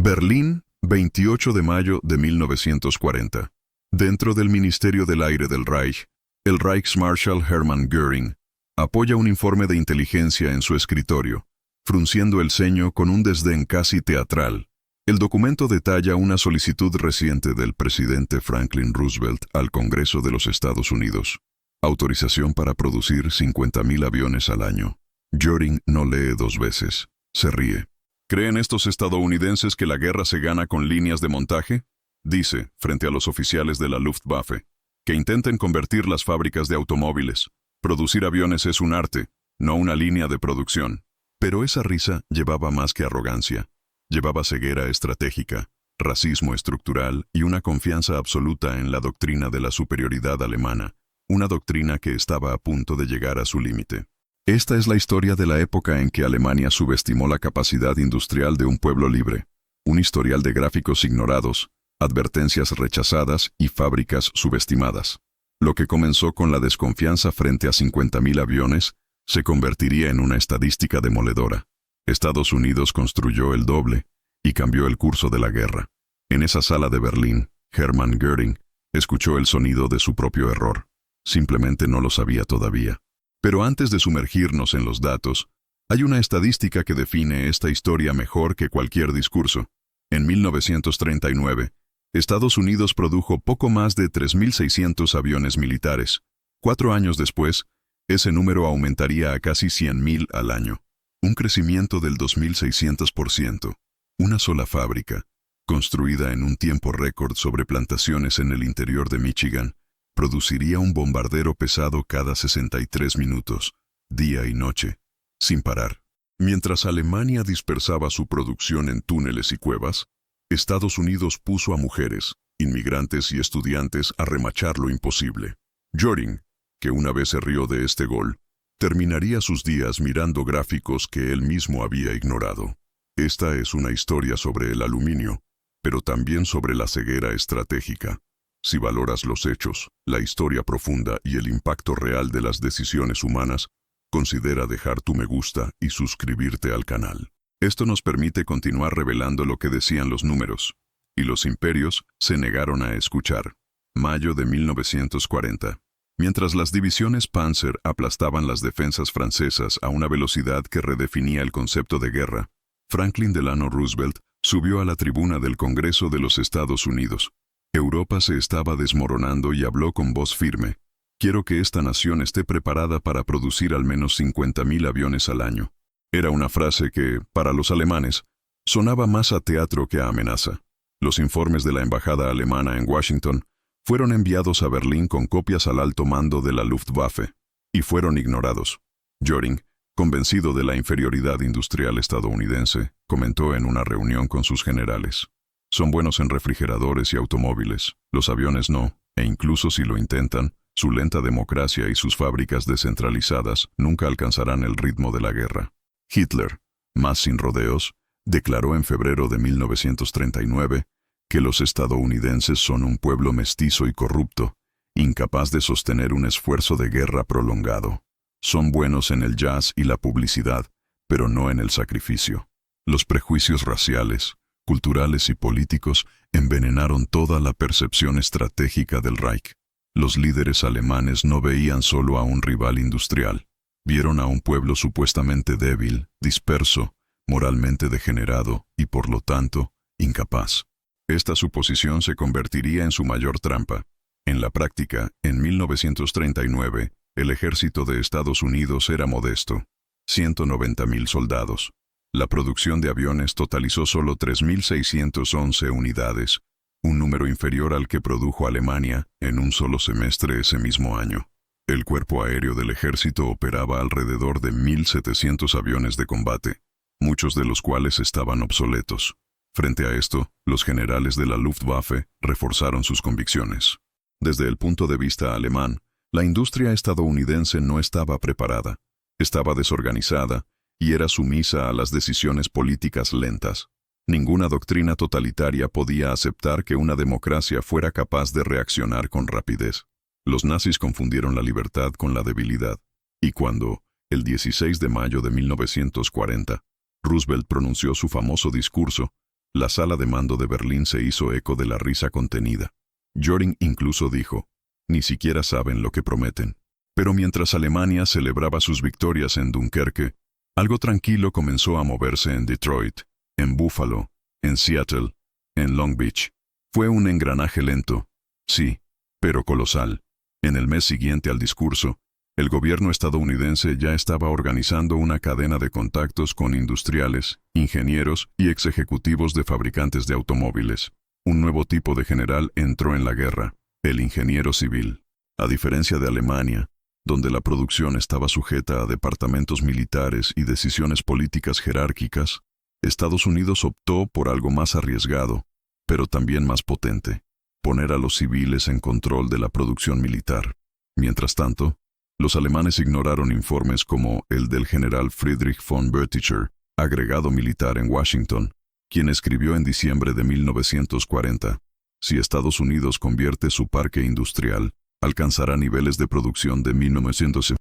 Berlín, 28 de mayo de 1940. Dentro del Ministerio del Aire del Reich, el Reichsmarschall Hermann Göring apoya un informe de inteligencia en su escritorio, frunciendo el ceño con un desdén casi teatral. El documento detalla una solicitud reciente del presidente Franklin Roosevelt al Congreso de los Estados Unidos. Autorización para producir 50.000 aviones al año. Göring no lee dos veces. Se ríe. ¿Creen estos estadounidenses que la guerra se gana con líneas de montaje? Dice, frente a los oficiales de la Luftwaffe, que intenten convertir las fábricas de automóviles. Producir aviones es un arte, no una línea de producción. Pero esa risa llevaba más que arrogancia. Llevaba ceguera estratégica, racismo estructural y una confianza absoluta en la doctrina de la superioridad alemana, una doctrina que estaba a punto de llegar a su límite. Esta es la historia de la época en que Alemania subestimó la capacidad industrial de un pueblo libre, un historial de gráficos ignorados, advertencias rechazadas y fábricas subestimadas. Lo que comenzó con la desconfianza frente a 50.000 aviones se convertiría en una estadística demoledora. Estados Unidos construyó el doble y cambió el curso de la guerra. En esa sala de Berlín, Hermann Göring escuchó el sonido de su propio error. Simplemente no lo sabía todavía. Pero antes de sumergirnos en los datos, hay una estadística que define esta historia mejor que cualquier discurso. En 1939, Estados Unidos produjo poco más de 3.600 aviones militares. 4 años después, ese número aumentaría a casi 100.000 al año. Un crecimiento del 2.600%. Una sola fábrica, construida en un tiempo récord sobre plantaciones en el interior de Michigan, produciría un bombardero pesado cada 63 minutos, día y noche, sin parar. Mientras Alemania dispersaba su producción en túneles y cuevas, Estados Unidos puso a mujeres, inmigrantes y estudiantes a remachar lo imposible. Göring, que una vez se rió de este gol, terminaría sus días mirando gráficos que él mismo había ignorado. Esta es una historia sobre el aluminio, pero también sobre la ceguera estratégica. Si valoras los hechos, la historia profunda y el impacto real de las decisiones humanas, considera dejar tu me gusta y suscribirte al canal. Esto nos permite continuar revelando lo que decían los números, y los imperios se negaron a escuchar. Mayo de 1940. Mientras las divisiones Panzer aplastaban las defensas francesas a una velocidad que redefinía el concepto de guerra, Franklin Delano Roosevelt subió a la tribuna del Congreso de los Estados Unidos. Europa se estaba desmoronando y habló con voz firme. Quiero que esta nación esté preparada para producir al menos 50.000 aviones al año. Era una frase que, para los alemanes, sonaba más a teatro que a amenaza. Los informes de la embajada alemana en Washington fueron enviados a Berlín con copias al alto mando de la Luftwaffe, y fueron ignorados. Göring, convencido de la inferioridad industrial estadounidense, comentó en una reunión con sus generales: son buenos en refrigeradores y automóviles, los aviones no, e incluso si lo intentan, su lenta democracia y sus fábricas descentralizadas nunca alcanzarán el ritmo de la guerra. Hitler, más sin rodeos, declaró en febrero de 1939 que los estadounidenses son un pueblo mestizo y corrupto, incapaz de sostener un esfuerzo de guerra prolongado. Son buenos en el jazz y la publicidad, pero no en el sacrificio. Los prejuicios raciales, culturales y políticos envenenaron toda la percepción estratégica del Reich. Los líderes alemanes no veían solo a un rival industrial, vieron a un pueblo supuestamente débil, disperso, moralmente degenerado y, por lo tanto, incapaz. Esta suposición se convertiría en su mayor trampa. En la práctica, en 1939, el ejército de Estados Unidos era modesto: 190.000 soldados. La producción de aviones totalizó solo 3.611 unidades, un número inferior al que produjo Alemania en un solo semestre ese mismo año. El cuerpo aéreo del ejército operaba alrededor de 1.700 aviones de combate, muchos de los cuales estaban obsoletos. Frente a esto, los generales de la Luftwaffe reforzaron sus convicciones. Desde el punto de vista alemán, la industria estadounidense no estaba preparada, estaba desorganizada y era sumisa a las decisiones políticas lentas. Ninguna doctrina totalitaria podía aceptar que una democracia fuera capaz de reaccionar con rapidez. Los nazis confundieron la libertad con la debilidad, y cuando, el 16 de mayo de 1940, Roosevelt pronunció su famoso discurso, La sala de mando de Berlín se hizo eco de la risa contenida. Göring incluso dijo, «Ni siquiera saben lo que prometen». Pero mientras Alemania celebraba sus victorias en Dunkerque, algo tranquilo comenzó a moverse en Detroit, en Buffalo, en Seattle, en Long Beach. Fue un engranaje lento, sí, pero colosal. En el mes siguiente al discurso, el gobierno estadounidense ya estaba organizando una cadena de contactos con industriales, ingenieros y ex ejecutivos de fabricantes de automóviles. Un nuevo tipo de general entró en la guerra, el ingeniero civil. A diferencia de Alemania, donde la producción estaba sujeta a departamentos militares y decisiones políticas jerárquicas, Estados Unidos optó por algo más arriesgado, pero también más potente: poner a los civiles en control de la producción militar. Mientras tanto, los alemanes ignoraron informes como el del general Friedrich von Boeticher, agregado militar en Washington, quien escribió en diciembre de 1940, «Si Estados Unidos convierte su parque industrial, alcanzará niveles de producción de 1900.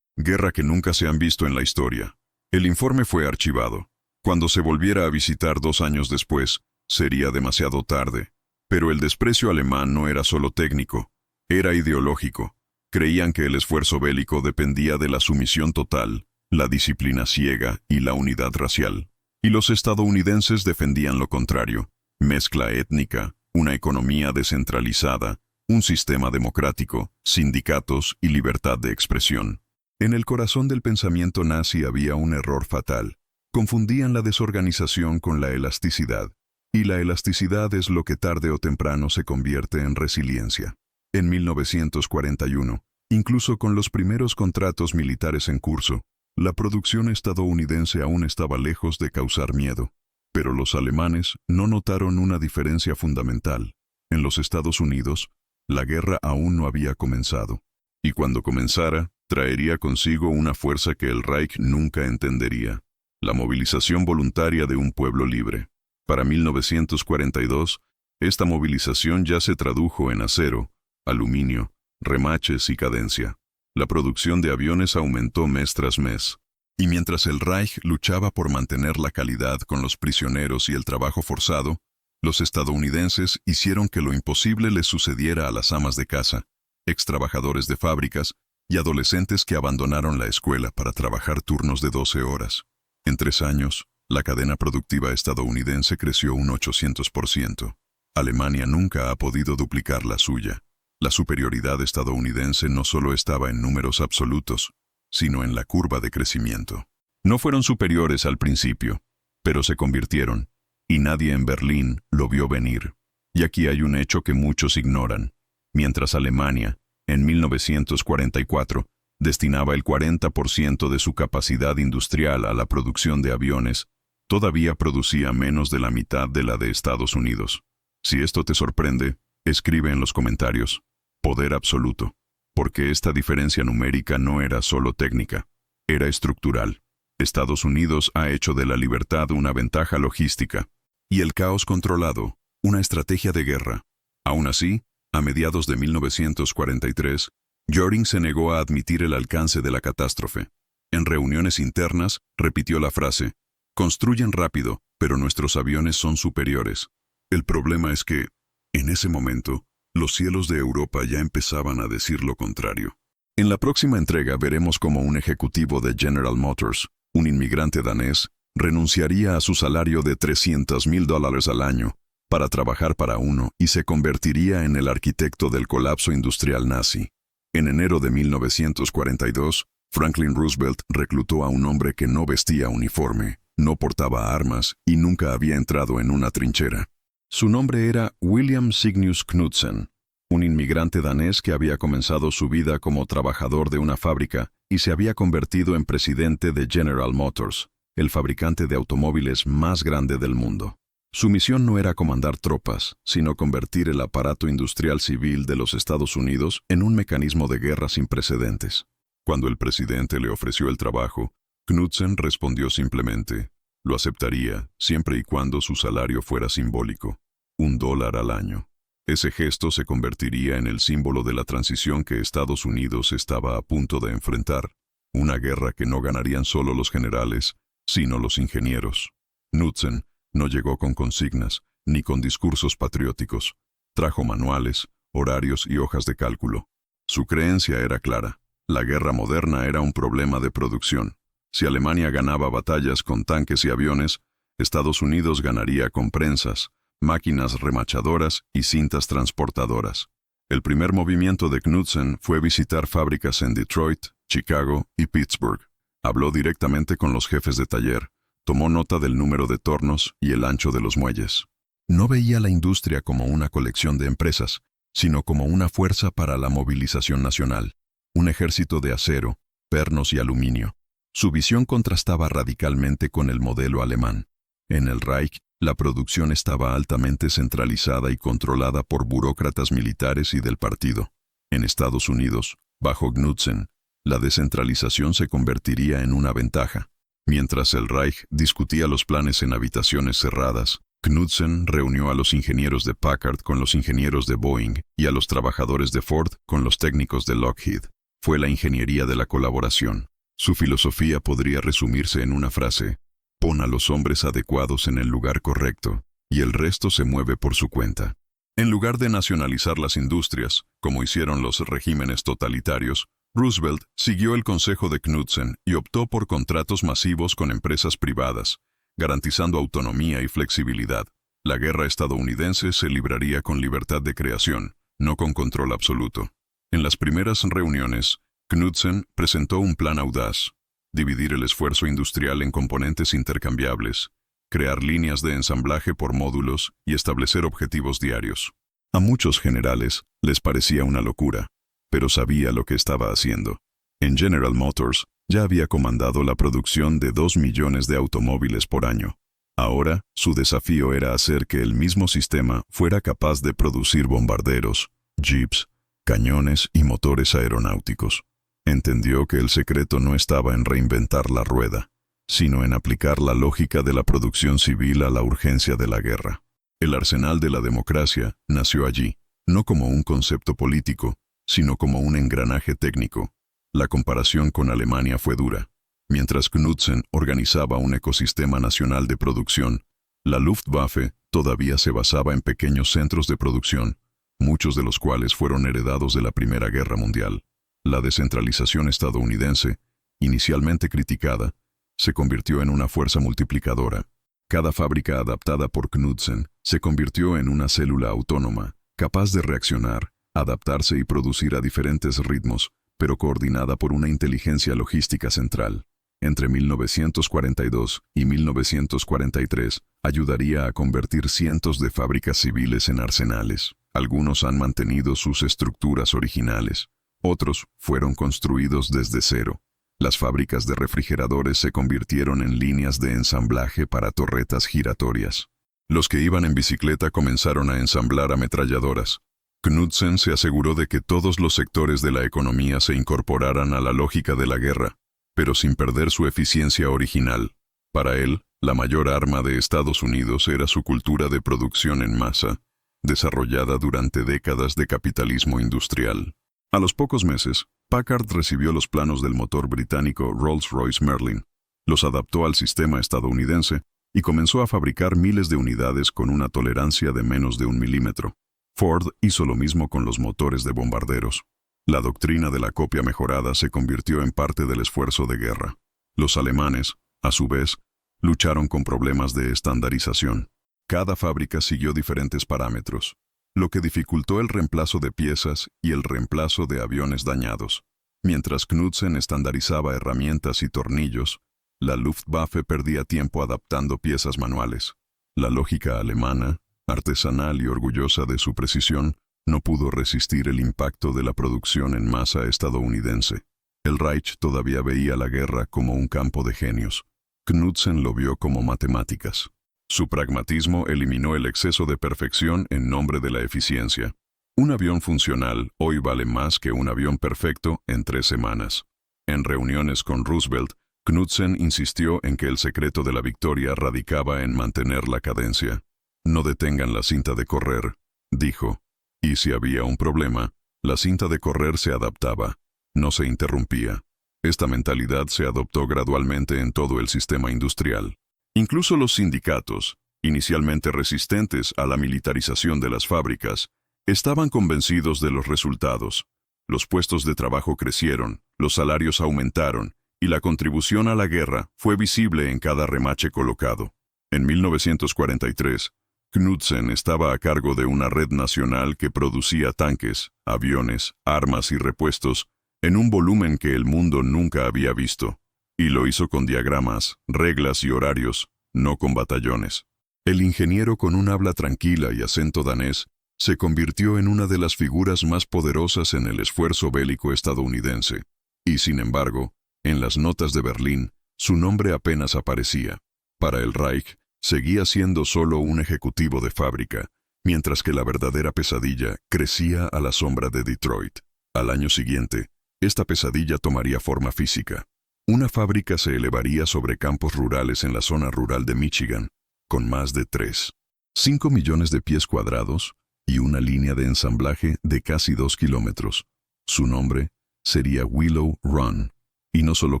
Guerra que nunca se han visto en la historia». El informe fue archivado. Cuando se volviera a visitar 2 años después, sería demasiado tarde. Pero el desprecio alemán no era solo técnico, era ideológico. Creían que el esfuerzo bélico dependía de la sumisión total, la disciplina ciega y la unidad racial. Y los estadounidenses defendían lo contrario: mezcla étnica, una economía descentralizada, un sistema democrático, sindicatos y libertad de expresión. En el corazón del pensamiento nazi había un error fatal. Confundían la desorganización con la elasticidad. Y la elasticidad es lo que tarde o temprano se convierte en resiliencia. En 1941, incluso con los primeros contratos militares en curso, la producción estadounidense aún estaba lejos de causar miedo. Pero los alemanes no notaron una diferencia fundamental. En los Estados Unidos, la guerra aún no había comenzado. Y cuando comenzara, traería consigo una fuerza que el Reich nunca entendería: la movilización voluntaria de un pueblo libre. Para 1942, esta movilización ya se tradujo en acero, aluminio, remaches y cadencia. La producción de aviones aumentó mes tras mes. Y mientras el Reich luchaba por mantener la calidad con los prisioneros y el trabajo forzado, los estadounidenses hicieron que lo imposible les sucediera a las amas de casa, extrabajadores de fábricas y adolescentes que abandonaron la escuela para trabajar turnos de 12 horas. En 3 años, la cadena productiva estadounidense creció un 800%. Alemania nunca ha podido duplicar la suya. La superioridad estadounidense no solo estaba en números absolutos, sino en la curva de crecimiento. No fueron superiores al principio, pero se convirtieron, y nadie en Berlín lo vio venir. Y aquí hay un hecho que muchos ignoran. Mientras Alemania, en 1944, destinaba el 40% de su capacidad industrial a la producción de aviones, todavía producía menos de la mitad de la de Estados Unidos. Si esto te sorprende, escribe en los comentarios: poder absoluto. Porque esta diferencia numérica no era solo técnica, era estructural. Estados Unidos ha hecho de la libertad una ventaja logística, y el caos controlado, una estrategia de guerra. Aún así, a mediados de 1943, Göring se negó a admitir el alcance de la catástrofe. En reuniones internas, repitió la frase: «Construyen rápido, pero nuestros aviones son superiores». El problema es que, en ese momento, los cielos de Europa ya empezaban a decir lo contrario. En la próxima entrega veremos cómo un ejecutivo de General Motors, un inmigrante danés, renunciaría a su salario de $300,000 al año para trabajar para uno y se convertiría en el arquitecto del colapso industrial nazi. En enero de 1942, Franklin Roosevelt reclutó a un hombre que no vestía uniforme, no portaba armas y nunca había entrado en una trinchera. Su nombre era William Cygnus Knudsen, un inmigrante danés que había comenzado su vida como trabajador de una fábrica y se había convertido en presidente de General Motors, el fabricante de automóviles más grande del mundo. Su misión no era comandar tropas, sino convertir el aparato industrial civil de los Estados Unidos en un mecanismo de guerra sin precedentes. Cuando el presidente le ofreció el trabajo, Knudsen respondió simplemente: lo aceptaría, siempre y cuando su salario fuera simbólico, $1 al año. Ese gesto se convertiría en el símbolo de la transición que Estados Unidos estaba a punto de enfrentar, una guerra que no ganarían solo los generales, sino los ingenieros. Knudsen No llegó con consignas, ni con discursos patrióticos. Trajo manuales, horarios y hojas de cálculo. Su creencia era clara. La guerra moderna era un problema de producción. Si Alemania ganaba batallas con tanques y aviones, Estados Unidos ganaría con prensas, máquinas remachadoras y cintas transportadoras. El primer movimiento de Knudsen fue visitar fábricas en Detroit, Chicago y Pittsburgh. Habló directamente con los jefes de taller, tomó nota del número de tornos y el ancho de los muelles. No veía la industria como una colección de empresas, sino como una fuerza para la movilización nacional, un ejército de acero, pernos y aluminio. Su visión contrastaba radicalmente con el modelo alemán. En el Reich, la producción estaba altamente centralizada y controlada por burócratas militares y del partido. En Estados Unidos, bajo Knudsen, la descentralización se convertiría en una ventaja. Mientras el Reich discutía los planes en habitaciones cerradas, Knudsen reunió a los ingenieros de Packard con los ingenieros de Boeing y a los trabajadores de Ford con los técnicos de Lockheed. Fue la ingeniería de la colaboración. Su filosofía podría resumirse en una frase: pon a los hombres adecuados en el lugar correcto, y el resto se mueve por su cuenta. En lugar de nacionalizar las industrias, como hicieron los regímenes totalitarios, Roosevelt siguió el consejo de Knudsen y optó por contratos masivos con empresas privadas, garantizando autonomía y flexibilidad. La guerra estadounidense se libraría con libertad de creación, no con control absoluto. En las primeras reuniones, Knudsen presentó un plan audaz: dividir el esfuerzo industrial en componentes intercambiables, crear líneas de ensamblaje por módulos y establecer objetivos diarios. A muchos generales les parecía una locura, pero sabía lo que estaba haciendo. En General Motors ya había comandado la producción de 2 millones de automóviles por año. Ahora, su desafío era hacer que el mismo sistema fuera capaz de producir bombarderos, jeeps, cañones y motores aeronáuticos. Entendió que el secreto no estaba en reinventar la rueda, sino en aplicar la lógica de la producción civil a la urgencia de la guerra. El arsenal de la democracia nació allí, no como un concepto político, sino como un engranaje técnico. La comparación con Alemania fue dura. Mientras Knudsen organizaba un ecosistema nacional de producción, la Luftwaffe todavía se basaba en pequeños centros de producción, muchos de los cuales fueron heredados de la Primera Guerra Mundial. La descentralización estadounidense, inicialmente criticada, se convirtió en una fuerza multiplicadora. Cada fábrica adaptada por Knudsen se convirtió en una célula autónoma, capaz de reaccionar, adaptarse y producir a diferentes ritmos, pero coordinada por una inteligencia logística central. Entre 1942 y 1943, ayudaría a convertir cientos de fábricas civiles en arsenales. Algunos han mantenido sus estructuras originales. Otros fueron construidos desde cero. Las fábricas de refrigeradores se convirtieron en líneas de ensamblaje para torretas giratorias. Los que iban en bicicleta comenzaron a ensamblar ametralladoras. Knudsen se aseguró de que todos los sectores de la economía se incorporaran a la lógica de la guerra, pero sin perder su eficiencia original. Para él, la mayor arma de Estados Unidos era su cultura de producción en masa, desarrollada durante décadas de capitalismo industrial. A los pocos meses, Packard recibió los planos del motor británico Rolls-Royce Merlin, los adaptó al sistema estadounidense y comenzó a fabricar miles de unidades con una tolerancia de menos de 1 milímetro. Ford hizo lo mismo con los motores de bombarderos. La doctrina de la copia mejorada se convirtió en parte del esfuerzo de guerra. Los alemanes, a su vez, lucharon con problemas de estandarización. Cada fábrica siguió diferentes parámetros, lo que dificultó el reemplazo de piezas y el reemplazo de aviones dañados. Mientras Knudsen estandarizaba herramientas y tornillos, la Luftwaffe perdía tiempo adaptando piezas manuales. La lógica alemana, artesanal y orgullosa de su precisión, no pudo resistir el impacto de la producción en masa estadounidense. El Reich todavía veía la guerra como un campo de genios. Knudsen lo vio como matemáticas. Su pragmatismo eliminó el exceso de perfección en nombre de la eficiencia. Un avión funcional hoy vale más que un avión perfecto en 3 semanas. En reuniones con Roosevelt, Knudsen insistió en que el secreto de la victoria radicaba en mantener la cadencia. No detengan la cinta de correr, dijo. Y si había un problema, la cinta de correr se adaptaba, no se interrumpía. Esta mentalidad se adoptó gradualmente en todo el sistema industrial. Incluso los sindicatos, inicialmente resistentes a la militarización de las fábricas, estaban convencidos de los resultados. Los puestos de trabajo crecieron, los salarios aumentaron, y la contribución a la guerra fue visible en cada remache colocado. En 1943, Knudsen estaba a cargo de una red nacional que producía tanques, aviones, armas y repuestos en un volumen que el mundo nunca había visto, y lo hizo con diagramas, reglas y horarios, no con batallones. El ingeniero con un habla tranquila y acento danés se convirtió en una de las figuras más poderosas en el esfuerzo bélico estadounidense, y sin embargo, en las notas de Berlín, su nombre apenas aparecía. Para el Reich, seguía siendo solo un ejecutivo de fábrica, mientras que la verdadera pesadilla crecía a la sombra de Detroit. Al año siguiente, esta pesadilla tomaría forma física. Una fábrica se elevaría sobre campos rurales en la zona rural de Michigan, con más de 3,5 millones de pies cuadrados y una línea de ensamblaje de casi 2 kilómetros. Su nombre sería Willow Run, y no solo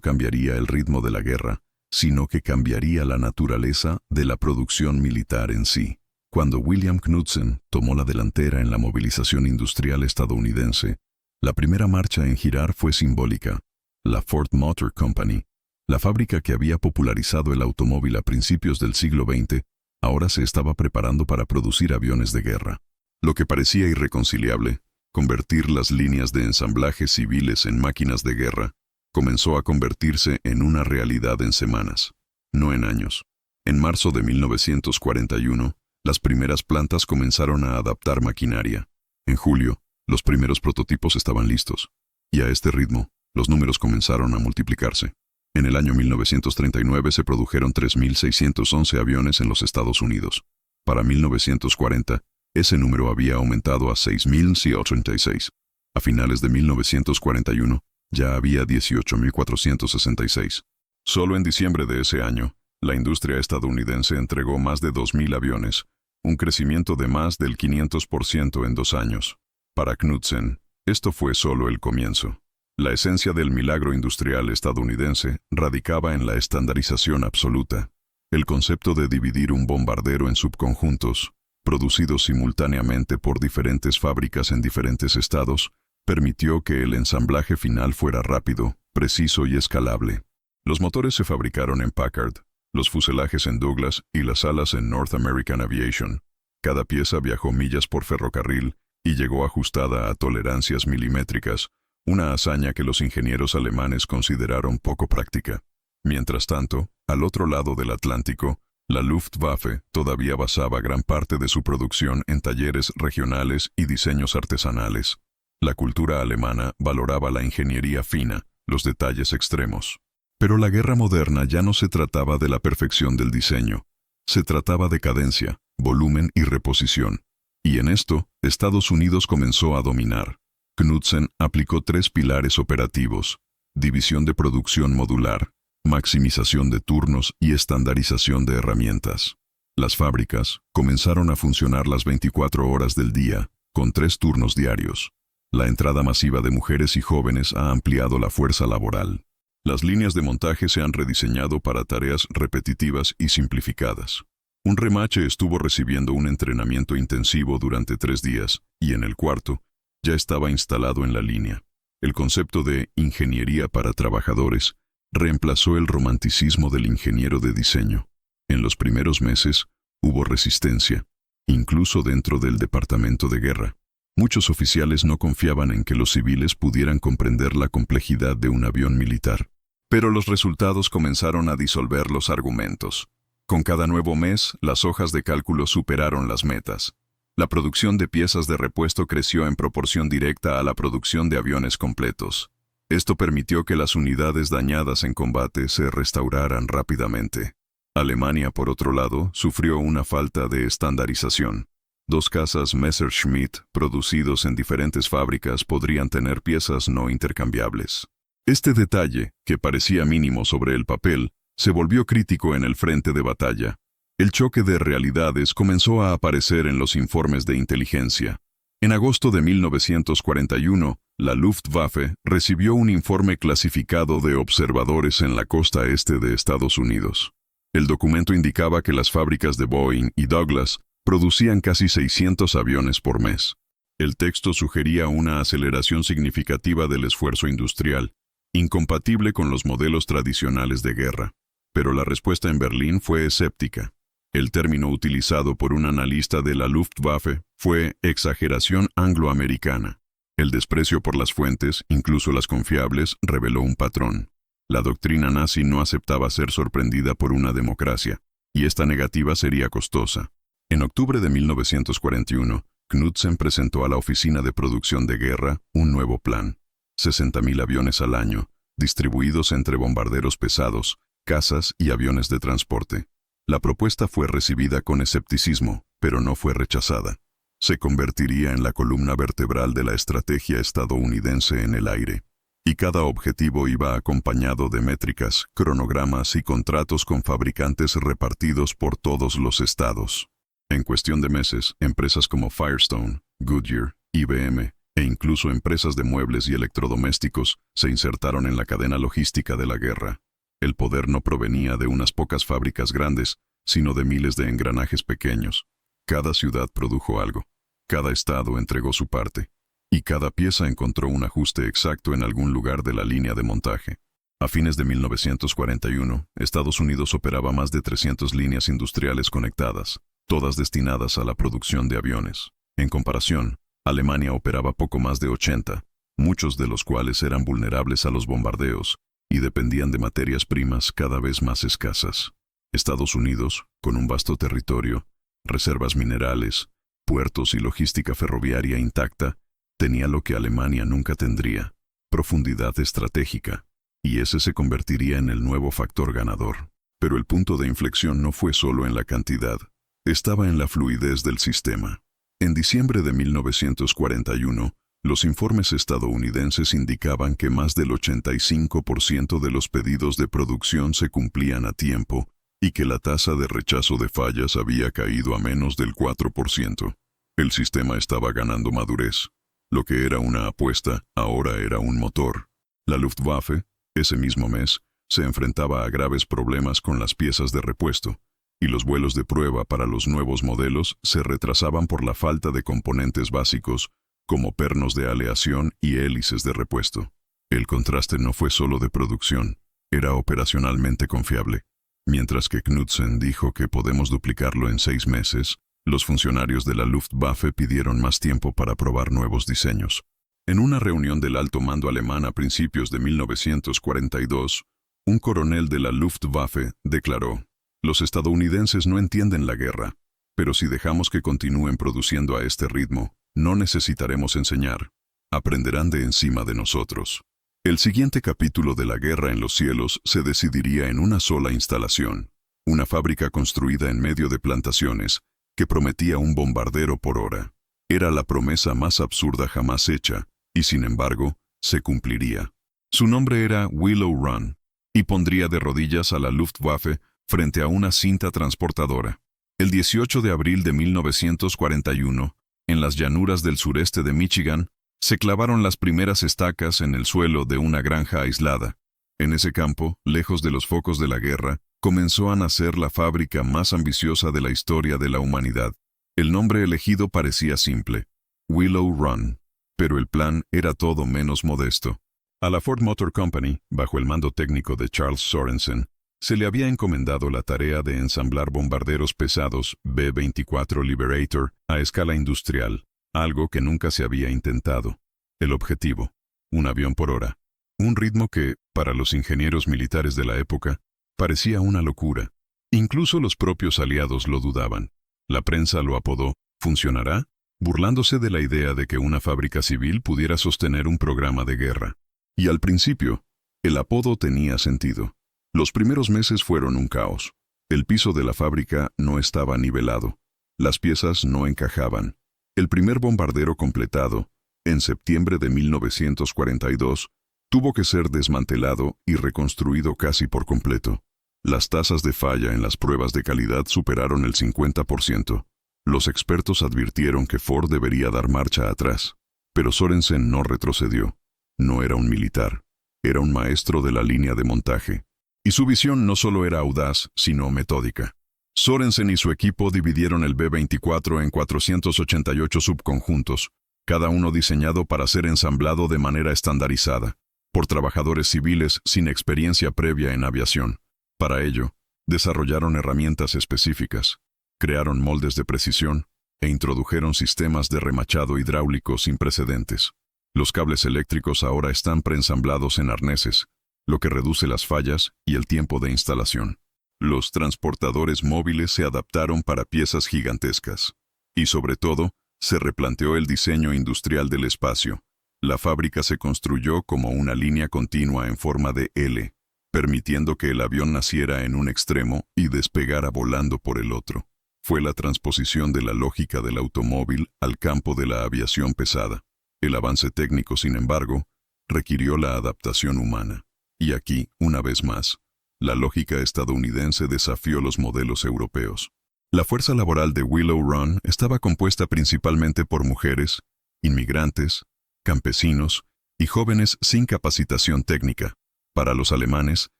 cambiaría el ritmo de la guerra, sino que cambiaría la naturaleza de la producción militar en sí. Cuando William Knudsen tomó la delantera en la movilización industrial estadounidense, la primera marcha en girar fue simbólica. La Ford Motor Company, la fábrica que había popularizado el automóvil a principios del siglo XX, ahora se estaba preparando para producir aviones de guerra. Lo que parecía irreconciliable, convertir las líneas de ensamblaje civiles en máquinas de guerra, comenzó a convertirse en una realidad en semanas, no en años. En marzo de 1941, las primeras plantas comenzaron a adaptar maquinaria. En julio, los primeros prototipos estaban listos, y a este ritmo, los números comenzaron a multiplicarse. En el año 1939 se produjeron 3.611 aviones en los Estados Unidos. Para 1940, ese número había aumentado a 6.186. A finales de 1941, ya había 18.466. Solo en diciembre de ese año, la industria estadounidense entregó más de 2.000 aviones, un crecimiento de más del 500% en 2 años. Para Knudsen, esto fue solo el comienzo. La esencia del milagro industrial estadounidense radicaba en la estandarización absoluta. El concepto de dividir un bombardero en subconjuntos, producidos simultáneamente por diferentes fábricas en diferentes estados, permitió que el ensamblaje final fuera rápido, preciso y escalable. Los motores se fabricaron en Packard, los fuselajes en Douglas y las alas en North American Aviation. Cada pieza viajó millas por ferrocarril y llegó ajustada a tolerancias milimétricas, una hazaña que los ingenieros alemanes consideraron poco práctica. Mientras tanto, al otro lado del Atlántico, la Luftwaffe todavía basaba gran parte de su producción en talleres regionales y diseños artesanales. La cultura alemana valoraba la ingeniería fina, los detalles extremos. Pero la guerra moderna ya no se trataba de la perfección del diseño. Se trataba de cadencia, volumen y reposición. Y en esto, Estados Unidos comenzó a dominar. Knudsen aplicó 3 pilares operativos: división de producción modular, maximización de turnos y estandarización de herramientas. Las fábricas comenzaron a funcionar las 24 horas del día, con 3 turnos diarios. La entrada masiva de mujeres y jóvenes ha ampliado la fuerza laboral. Las líneas de montaje se han rediseñado para tareas repetitivas y simplificadas. Un remache estuvo recibiendo un entrenamiento intensivo durante 3 días, y en el cuarto, ya estaba instalado en la línea. El concepto de ingeniería para trabajadores reemplazó el romanticismo del ingeniero de diseño. En los primeros meses, hubo resistencia, incluso dentro del departamento de guerra. Muchos oficiales no confiaban en que los civiles pudieran comprender la complejidad de un avión militar. Pero los resultados comenzaron a disolver los argumentos. Con cada nuevo mes, las hojas de cálculo superaron las metas. La producción de piezas de repuesto creció en proporción directa a la producción de aviones completos. Esto permitió que las unidades dañadas en combate se restauraran rápidamente. Alemania, por otro lado, sufrió una falta de estandarización. 2 cazas Messerschmitt producidos en diferentes fábricas podrían tener piezas no intercambiables. Este detalle, que parecía mínimo sobre el papel, se volvió crítico en el frente de batalla. El choque de realidades comenzó a aparecer en los informes de inteligencia. En agosto de 1941, la Luftwaffe recibió un informe clasificado de observadores en la costa este de Estados Unidos. El documento indicaba que las fábricas de Boeing y Douglas producían casi 600 aviones por mes. El texto sugería una aceleración significativa del esfuerzo industrial, incompatible con los modelos tradicionales de guerra. Pero la respuesta en Berlín fue escéptica. El término utilizado por un analista de la Luftwaffe fue exageración angloamericana. El desprecio por las fuentes, incluso las confiables, reveló un patrón. La doctrina nazi no aceptaba ser sorprendida por una democracia, y esta negativa sería costosa. En octubre de 1941, Knudsen presentó a la Oficina de Producción de Guerra un nuevo plan. 60.000 aviones al año, distribuidos entre bombarderos pesados, cazas y aviones de transporte. La propuesta fue recibida con escepticismo, pero no fue rechazada. Se convertiría en la columna vertebral de la estrategia estadounidense en el aire. Y cada objetivo iba acompañado de métricas, cronogramas y contratos con fabricantes repartidos por todos los estados. En cuestión de meses, empresas como Firestone, Goodyear, IBM e incluso empresas de muebles y electrodomésticos se insertaron en la cadena logística de la guerra. El poder no provenía de unas pocas fábricas grandes, sino de miles de engranajes pequeños. Cada ciudad produjo algo. Cada estado entregó su parte. Y cada pieza encontró un ajuste exacto en algún lugar de la línea de montaje. A fines de 1941, Estados Unidos operaba más de 300 líneas industriales conectadas, todas destinadas a la producción de aviones. En comparación, Alemania operaba poco más de 80, muchos de los cuales eran vulnerables a los bombardeos y dependían de materias primas cada vez más escasas. Estados Unidos, con un vasto territorio, reservas minerales, puertos y logística ferroviaria intacta, tenía lo que Alemania nunca tendría: profundidad estratégica, y ese se convertiría en el nuevo factor ganador. Pero el punto de inflexión no fue solo en la cantidad, estaba en la fluidez del sistema. En diciembre de 1941, los informes estadounidenses indicaban que más del 85% de los pedidos de producción se cumplían a tiempo y que la tasa de rechazo de fallas había caído a menos del 4%. El sistema estaba ganando madurez. Lo que era una apuesta, ahora era un motor. La Luftwaffe, ese mismo mes, se enfrentaba a graves problemas con las piezas de repuesto, y los vuelos de prueba para los nuevos modelos se retrasaban por la falta de componentes básicos, como pernos de aleación y hélices de repuesto. El contraste no fue solo de producción, era operacionalmente confiable. Mientras que Knudsen dijo que podemos duplicarlo en 6 meses, los funcionarios de la Luftwaffe pidieron más tiempo para probar nuevos diseños. En una reunión del alto mando alemán a principios de 1942, un coronel de la Luftwaffe declaró: «Los estadounidenses no entienden la guerra, pero si dejamos que continúen produciendo a este ritmo, no necesitaremos enseñar. Aprenderán de encima de nosotros». El siguiente capítulo de la guerra en los cielos se decidiría en una sola instalación, una fábrica construida en medio de plantaciones, que prometía un bombardero por hora. Era la promesa más absurda jamás hecha, y sin embargo, se cumpliría. Su nombre era Willow Run, y pondría de rodillas a la Luftwaffe frente a una cinta transportadora. El 18 de abril de 1941, en las llanuras del sureste de Michigan, se clavaron las primeras estacas en el suelo de una granja aislada. En ese campo, lejos de los focos de la guerra, comenzó a nacer la fábrica más ambiciosa de la historia de la humanidad. El nombre elegido parecía simple: Willow Run, pero el plan era todo menos modesto. A la Ford Motor Company, bajo el mando técnico de Charles Sorensen, se le había encomendado la tarea de ensamblar bombarderos pesados B-24 Liberator a escala industrial, algo que nunca se había intentado. El objetivo: un avión por hora. Un ritmo que, para los ingenieros militares de la época, parecía una locura. Incluso los propios aliados lo dudaban. La prensa lo apodó «¿Funcionará?», burlándose de la idea de que una fábrica civil pudiera sostener un programa de guerra. Y al principio, el apodo tenía sentido. Los primeros meses fueron un caos. El piso de la fábrica no estaba nivelado. Las piezas no encajaban. El primer bombardero completado, en septiembre de 1942, tuvo que ser desmantelado y reconstruido casi por completo. Las tasas de falla en las pruebas de calidad superaron el 50%. Los expertos advirtieron que Ford debería dar marcha atrás, pero Sorensen no retrocedió. No era un militar, era un maestro de la línea de montaje. Y su visión no solo era audaz, sino metódica. Sorensen y su equipo dividieron el B-24 en 488 subconjuntos, cada uno diseñado para ser ensamblado de manera estandarizada, por trabajadores civiles sin experiencia previa en aviación. Para ello, desarrollaron herramientas específicas, crearon moldes de precisión e introdujeron sistemas de remachado hidráulico sin precedentes. Los cables eléctricos ahora están preensamblados en arneses, lo que reduce las fallas y el tiempo de instalación. Los transportadores móviles se adaptaron para piezas gigantescas. Y sobre todo, se replanteó el diseño industrial del espacio. La fábrica se construyó como una línea continua en forma de L, permitiendo que el avión naciera en un extremo y despegara volando por el otro. Fue la transposición de la lógica del automóvil al campo de la aviación pesada. El avance técnico, sin embargo, requirió la adaptación humana. Y aquí, una vez más, la lógica estadounidense desafió los modelos europeos. La fuerza laboral de Willow Run estaba compuesta principalmente por mujeres, inmigrantes, campesinos y jóvenes sin capacitación técnica. Para los alemanes,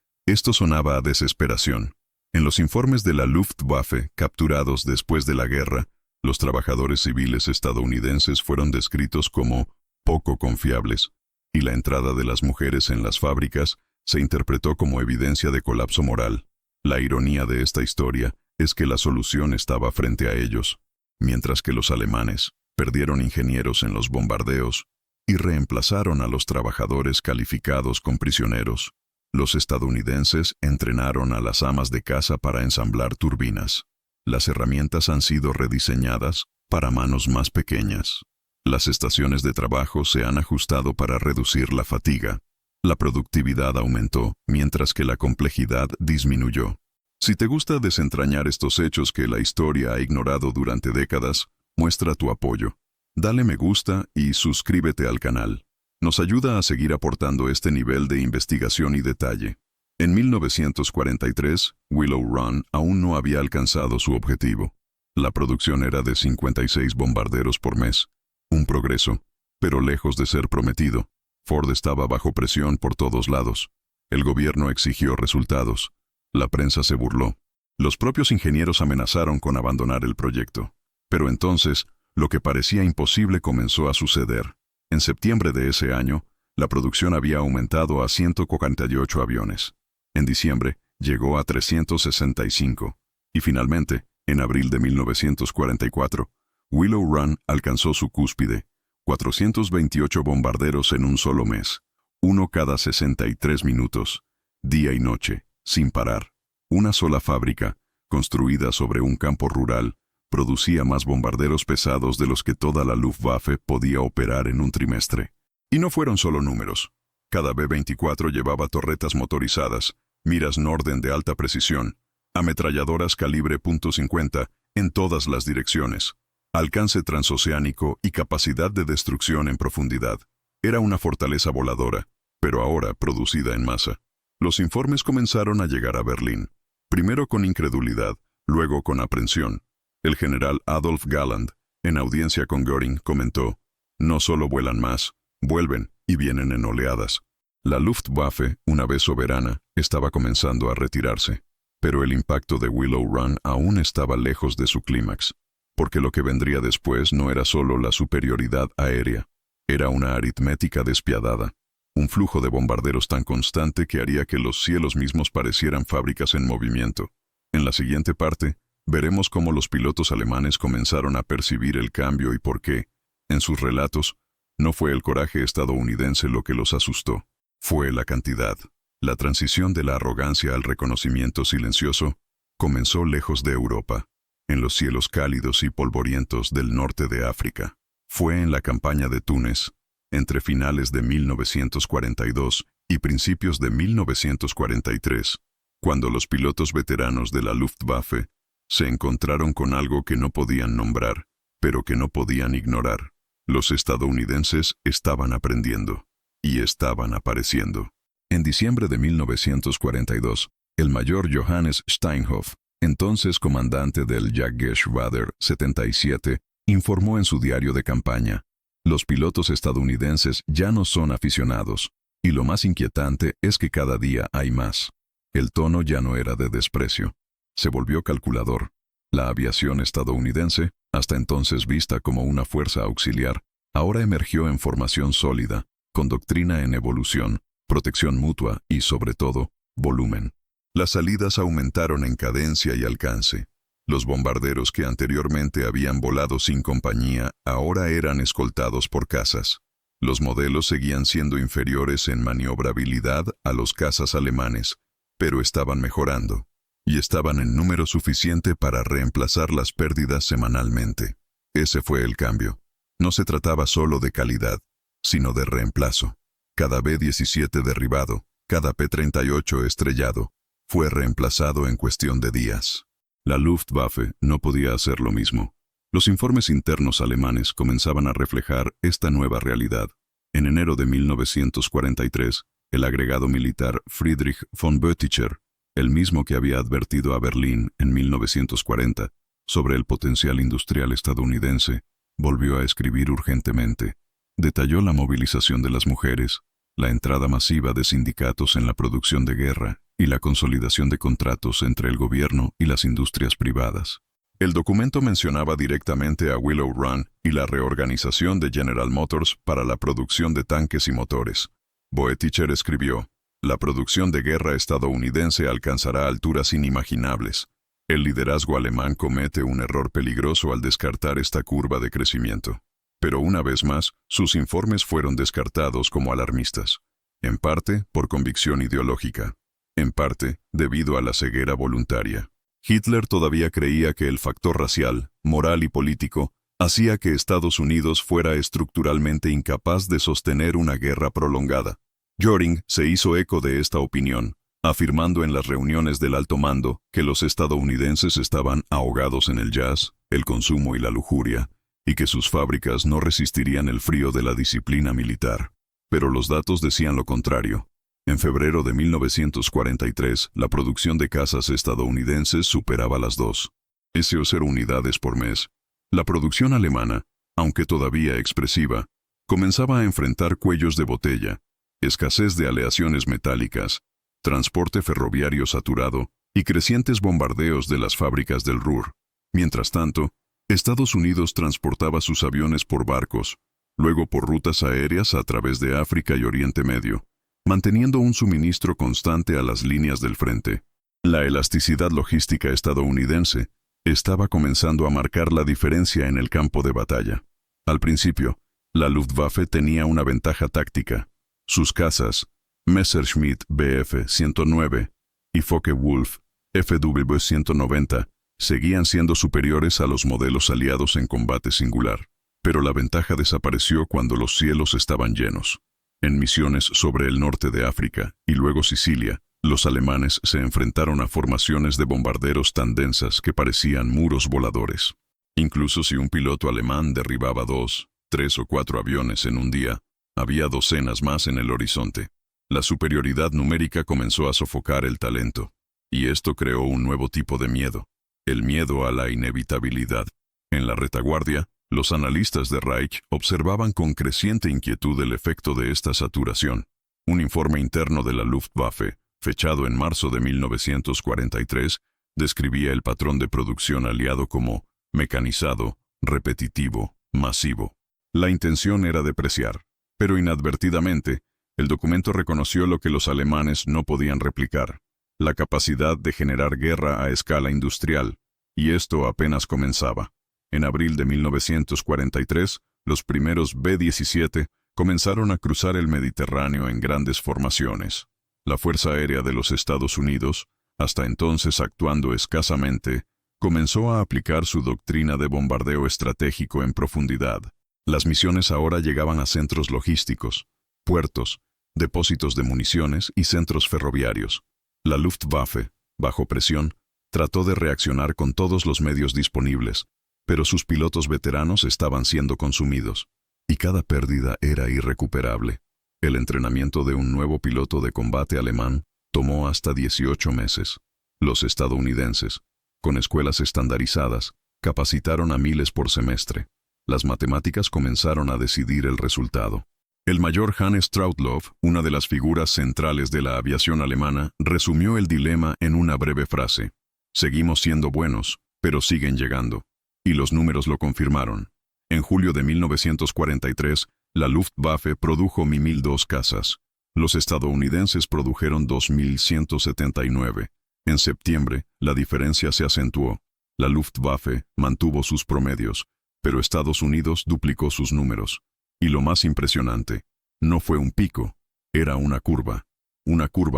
esto sonaba a desesperación. En los informes de la Luftwaffe capturados después de la guerra, los trabajadores civiles estadounidenses fueron descritos como poco confiables, y la entrada de las mujeres en las fábricas se interpretó como evidencia de colapso moral. La ironía de esta historia es que la solución estaba frente a ellos, mientras que los alemanes perdieron ingenieros en los bombardeos y reemplazaron a los trabajadores calificados con prisioneros. Los estadounidenses entrenaron a las amas de casa para ensamblar turbinas. Las herramientas han sido rediseñadas para manos más pequeñas. Las estaciones de trabajo se han ajustado para reducir la fatiga. La productividad aumentó, mientras que la complejidad disminuyó. Si te gusta desentrañar estos hechos que la historia ha ignorado durante décadas, muestra tu apoyo. Dale me gusta y suscríbete al canal. Nos ayuda a seguir aportando este nivel de investigación y detalle. En 1943, Willow Run aún no había alcanzado su objetivo. La producción era de 56 bombarderos por mes. Un progreso, pero lejos de ser prometido. Ford estaba bajo presión por todos lados. El gobierno exigió resultados. La prensa se burló. Los propios ingenieros amenazaron con abandonar el proyecto. Pero entonces, lo que parecía imposible comenzó a suceder. En septiembre de ese año, la producción había aumentado a 148 aviones. En diciembre, llegó a 365. Y finalmente, en abril de 1944, Willow Run alcanzó su cúspide, 428 bombarderos en un solo mes, uno cada 63 minutos, día y noche, sin parar. Una sola fábrica, construida sobre un campo rural, producía más bombarderos pesados de los que toda la Luftwaffe podía operar en un trimestre. Y no fueron solo números. Cada B-24 llevaba torretas motorizadas, miras Norden de alta precisión, ametralladoras calibre .50 en todas las direcciones, alcance transoceánico y capacidad de destrucción en profundidad. Era una fortaleza voladora, pero ahora producida en masa. Los informes comenzaron a llegar a Berlín, primero con incredulidad, luego con aprensión. El general Adolf Galland, en audiencia con Göring, comentó: «No solo vuelan más, vuelven y vienen en oleadas». La Luftwaffe, una vez soberana, estaba comenzando a retirarse. Pero el impacto de Willow Run aún estaba lejos de su clímax, porque lo que vendría después no era solo la superioridad aérea, era una aritmética despiadada, un flujo de bombarderos tan constante que haría que los cielos mismos parecieran fábricas en movimiento. En la siguiente parte, veremos cómo los pilotos alemanes comenzaron a percibir el cambio y por qué, en sus relatos, no fue el coraje estadounidense lo que los asustó, fue la cantidad. La transición de la arrogancia al reconocimiento silencioso comenzó lejos de Europa, en los cielos cálidos y polvorientos del norte de África. Fue en la campaña de Túnez, entre finales de 1942 y principios de 1943, cuando los pilotos veteranos de la Luftwaffe se encontraron con algo que no podían nombrar, pero que no podían ignorar. Los estadounidenses estaban aprendiendo, y estaban apareciendo. En diciembre de 1942, el mayor Johannes Steinhoff, entonces comandante del Jagdgeschwader 77, informó en su diario de campaña: «Los pilotos estadounidenses ya no son aficionados, y lo más inquietante es que cada día hay más». El tono ya no era de desprecio. Se volvió calculador. La aviación estadounidense, hasta entonces vista como una fuerza auxiliar, ahora emergió en formación sólida, con doctrina en evolución, protección mutua y, sobre todo, volumen. Las salidas aumentaron en cadencia y alcance. Los bombarderos que anteriormente habían volado sin compañía ahora eran escoltados por cazas. Los modelos seguían siendo inferiores en maniobrabilidad a los cazas alemanes, pero estaban mejorando, y estaban en número suficiente para reemplazar las pérdidas semanalmente. Ese fue el cambio. No se trataba solo de calidad, sino de reemplazo. Cada B-17 derribado, cada P-38 estrellado, fue reemplazado en cuestión de días. La Luftwaffe no podía hacer lo mismo. Los informes internos alemanes comenzaban a reflejar esta nueva realidad. En enero de 1943, el agregado militar Friedrich von Boeticher, el mismo que había advertido a Berlín en 1940 sobre el potencial industrial estadounidense, volvió a escribir urgentemente. Detalló la movilización de las mujeres, la entrada masiva de sindicatos en la producción de guerra y la consolidación de contratos entre el gobierno y las industrias privadas. El documento mencionaba directamente a Willow Run y la reorganización de General Motors para la producción de tanques y motores. Boeticher escribió: «La producción de guerra estadounidense alcanzará alturas inimaginables. El liderazgo alemán comete un error peligroso al descartar esta curva de crecimiento». Pero una vez más, sus informes fueron descartados como alarmistas, en parte por convicción ideológica, en parte debido a la ceguera voluntaria. Hitler todavía creía que el factor racial, moral y político hacía que Estados Unidos fuera estructuralmente incapaz de sostener una guerra prolongada. Göring se hizo eco de esta opinión, afirmando en las reuniones del alto mando que los estadounidenses estaban ahogados en el jazz, el consumo y la lujuria, y que sus fábricas no resistirían el frío de la disciplina militar. Pero los datos decían lo contrario. En febrero de 1943, la producción de cazas estadounidenses superaba las 2,0 unidades por mes. La producción alemana, aunque todavía expresiva, comenzaba a enfrentar cuellos de botella, escasez de aleaciones metálicas, transporte ferroviario saturado y crecientes bombardeos de las fábricas del Ruhr. Mientras tanto, Estados Unidos transportaba sus aviones por barcos, luego por rutas aéreas a través de África y Oriente Medio, manteniendo un suministro constante a las líneas del frente. La elasticidad logística estadounidense estaba comenzando a marcar la diferencia en el campo de batalla. Al principio, la Luftwaffe tenía una ventaja táctica. Sus cazas, Messerschmitt Bf-109 y Focke-Wulf FW-190, seguían siendo superiores a los modelos aliados en combate singular, pero la ventaja desapareció cuando los cielos estaban llenos. En misiones sobre el norte de África y luego Sicilia, los alemanes se enfrentaron a formaciones de bombarderos tan densas que parecían muros voladores. Incluso si un piloto alemán derribaba 2, 3 o 4 aviones en un día, había docenas más en el horizonte. La superioridad numérica comenzó a sofocar el talento, y esto creó un nuevo tipo de miedo, el miedo a la inevitabilidad. En la retaguardia, los analistas de Reich observaban con creciente inquietud el efecto de esta saturación. Un informe interno de la Luftwaffe, fechado en marzo de 1943, describía el patrón de producción aliado como mecanizado, repetitivo, masivo. La intención era depreciar, pero inadvertidamente, el documento reconoció lo que los alemanes no podían replicar: la capacidad de generar guerra a escala industrial, y esto apenas comenzaba. En abril de 1943, los primeros B-17 comenzaron a cruzar el Mediterráneo en grandes formaciones. La Fuerza Aérea de los Estados Unidos, hasta entonces actuando escasamente, comenzó a aplicar su doctrina de bombardeo estratégico en profundidad. Las misiones ahora llegaban a centros logísticos, puertos, depósitos de municiones y centros ferroviarios. La Luftwaffe, bajo presión, trató de reaccionar con todos los medios disponibles, pero sus pilotos veteranos estaban siendo consumidos, y cada pérdida era irrecuperable. El entrenamiento de un nuevo piloto de combate alemán tomó hasta 18 meses. Los estadounidenses, con escuelas estandarizadas, capacitaron a miles por semestre. Las matemáticas comenzaron a decidir el resultado. El mayor Hannes Trautloff, una de las figuras centrales de la aviación alemana, resumió el dilema en una breve frase: seguimos siendo buenos, pero siguen llegando. Y los números lo confirmaron. En julio de 1943, la Luftwaffe produjo 1.002 cazas. Los estadounidenses produjeron 2.179. En septiembre, la diferencia se acentuó. La Luftwaffe mantuvo sus promedios, pero Estados Unidos duplicó sus números. Y lo más impresionante, no fue un pico, era una curva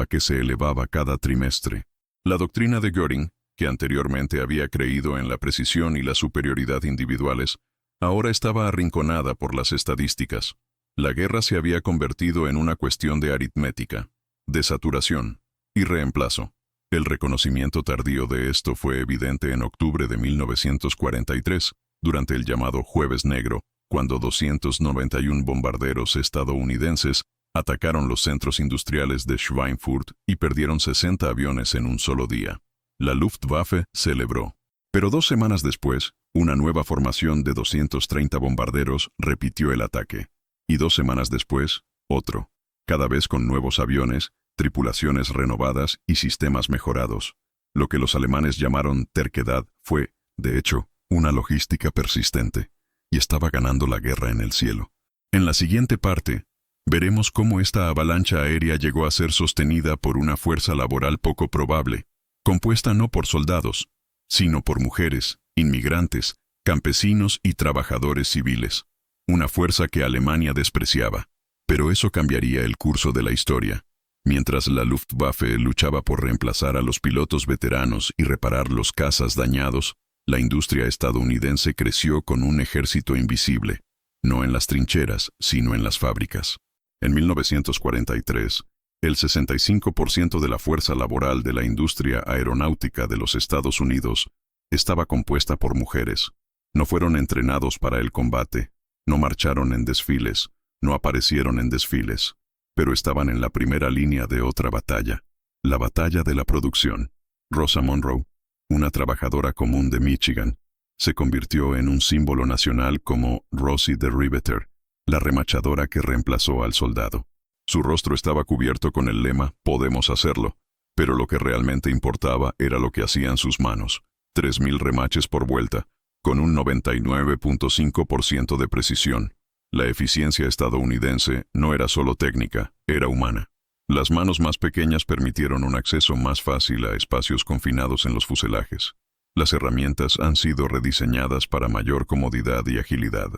que se elevaba cada trimestre. La doctrina de Göring, que anteriormente había creído en la precisión y la superioridad individuales, ahora estaba arrinconada por las estadísticas. La guerra se había convertido en una cuestión de aritmética, de saturación y reemplazo. El reconocimiento tardío de esto fue evidente en octubre de 1943, durante el llamado Jueves Negro, cuando 291 bombarderos estadounidenses atacaron los centros industriales de Schweinfurt y perdieron 60 aviones en un solo día. La Luftwaffe celebró. Pero 2 semanas después, una nueva formación de 230 bombarderos repitió el ataque. Y 2 semanas después, otro. Cada vez con nuevos aviones, tripulaciones renovadas y sistemas mejorados. Lo que los alemanes llamaron terquedad fue, de hecho, una logística persistente. Y estaba ganando la guerra en el cielo. En la siguiente parte, veremos cómo esta avalancha aérea llegó a ser sostenida por una fuerza laboral poco probable, compuesta no por soldados, sino por mujeres, inmigrantes, campesinos y trabajadores civiles. Una fuerza que Alemania despreciaba. Pero eso cambiaría el curso de la historia. Mientras la Luftwaffe luchaba por reemplazar a los pilotos veteranos y reparar los cazas dañados, la industria estadounidense creció con un ejército invisible, no en las trincheras, sino en las fábricas. En 1943, el 65% de la fuerza laboral de la industria aeronáutica de los Estados Unidos estaba compuesta por mujeres. No fueron entrenados para el combate, no marcharon en desfiles, no aparecieron en desfiles, pero estaban en la primera línea de otra batalla, la batalla de la producción. Rosa Monroe, una trabajadora común de Michigan, se convirtió en un símbolo nacional como Rosie the Riveter, la remachadora que reemplazó al soldado. Su rostro estaba cubierto con el lema «Podemos hacerlo», pero lo que realmente importaba era lo que hacían sus manos. 3.000 remaches por vuelta, con un 99.5% de precisión. La eficiencia estadounidense no era solo técnica, era humana. Las manos más pequeñas permitieron un acceso más fácil a espacios confinados en los fuselajes. Las herramientas han sido rediseñadas para mayor comodidad y agilidad.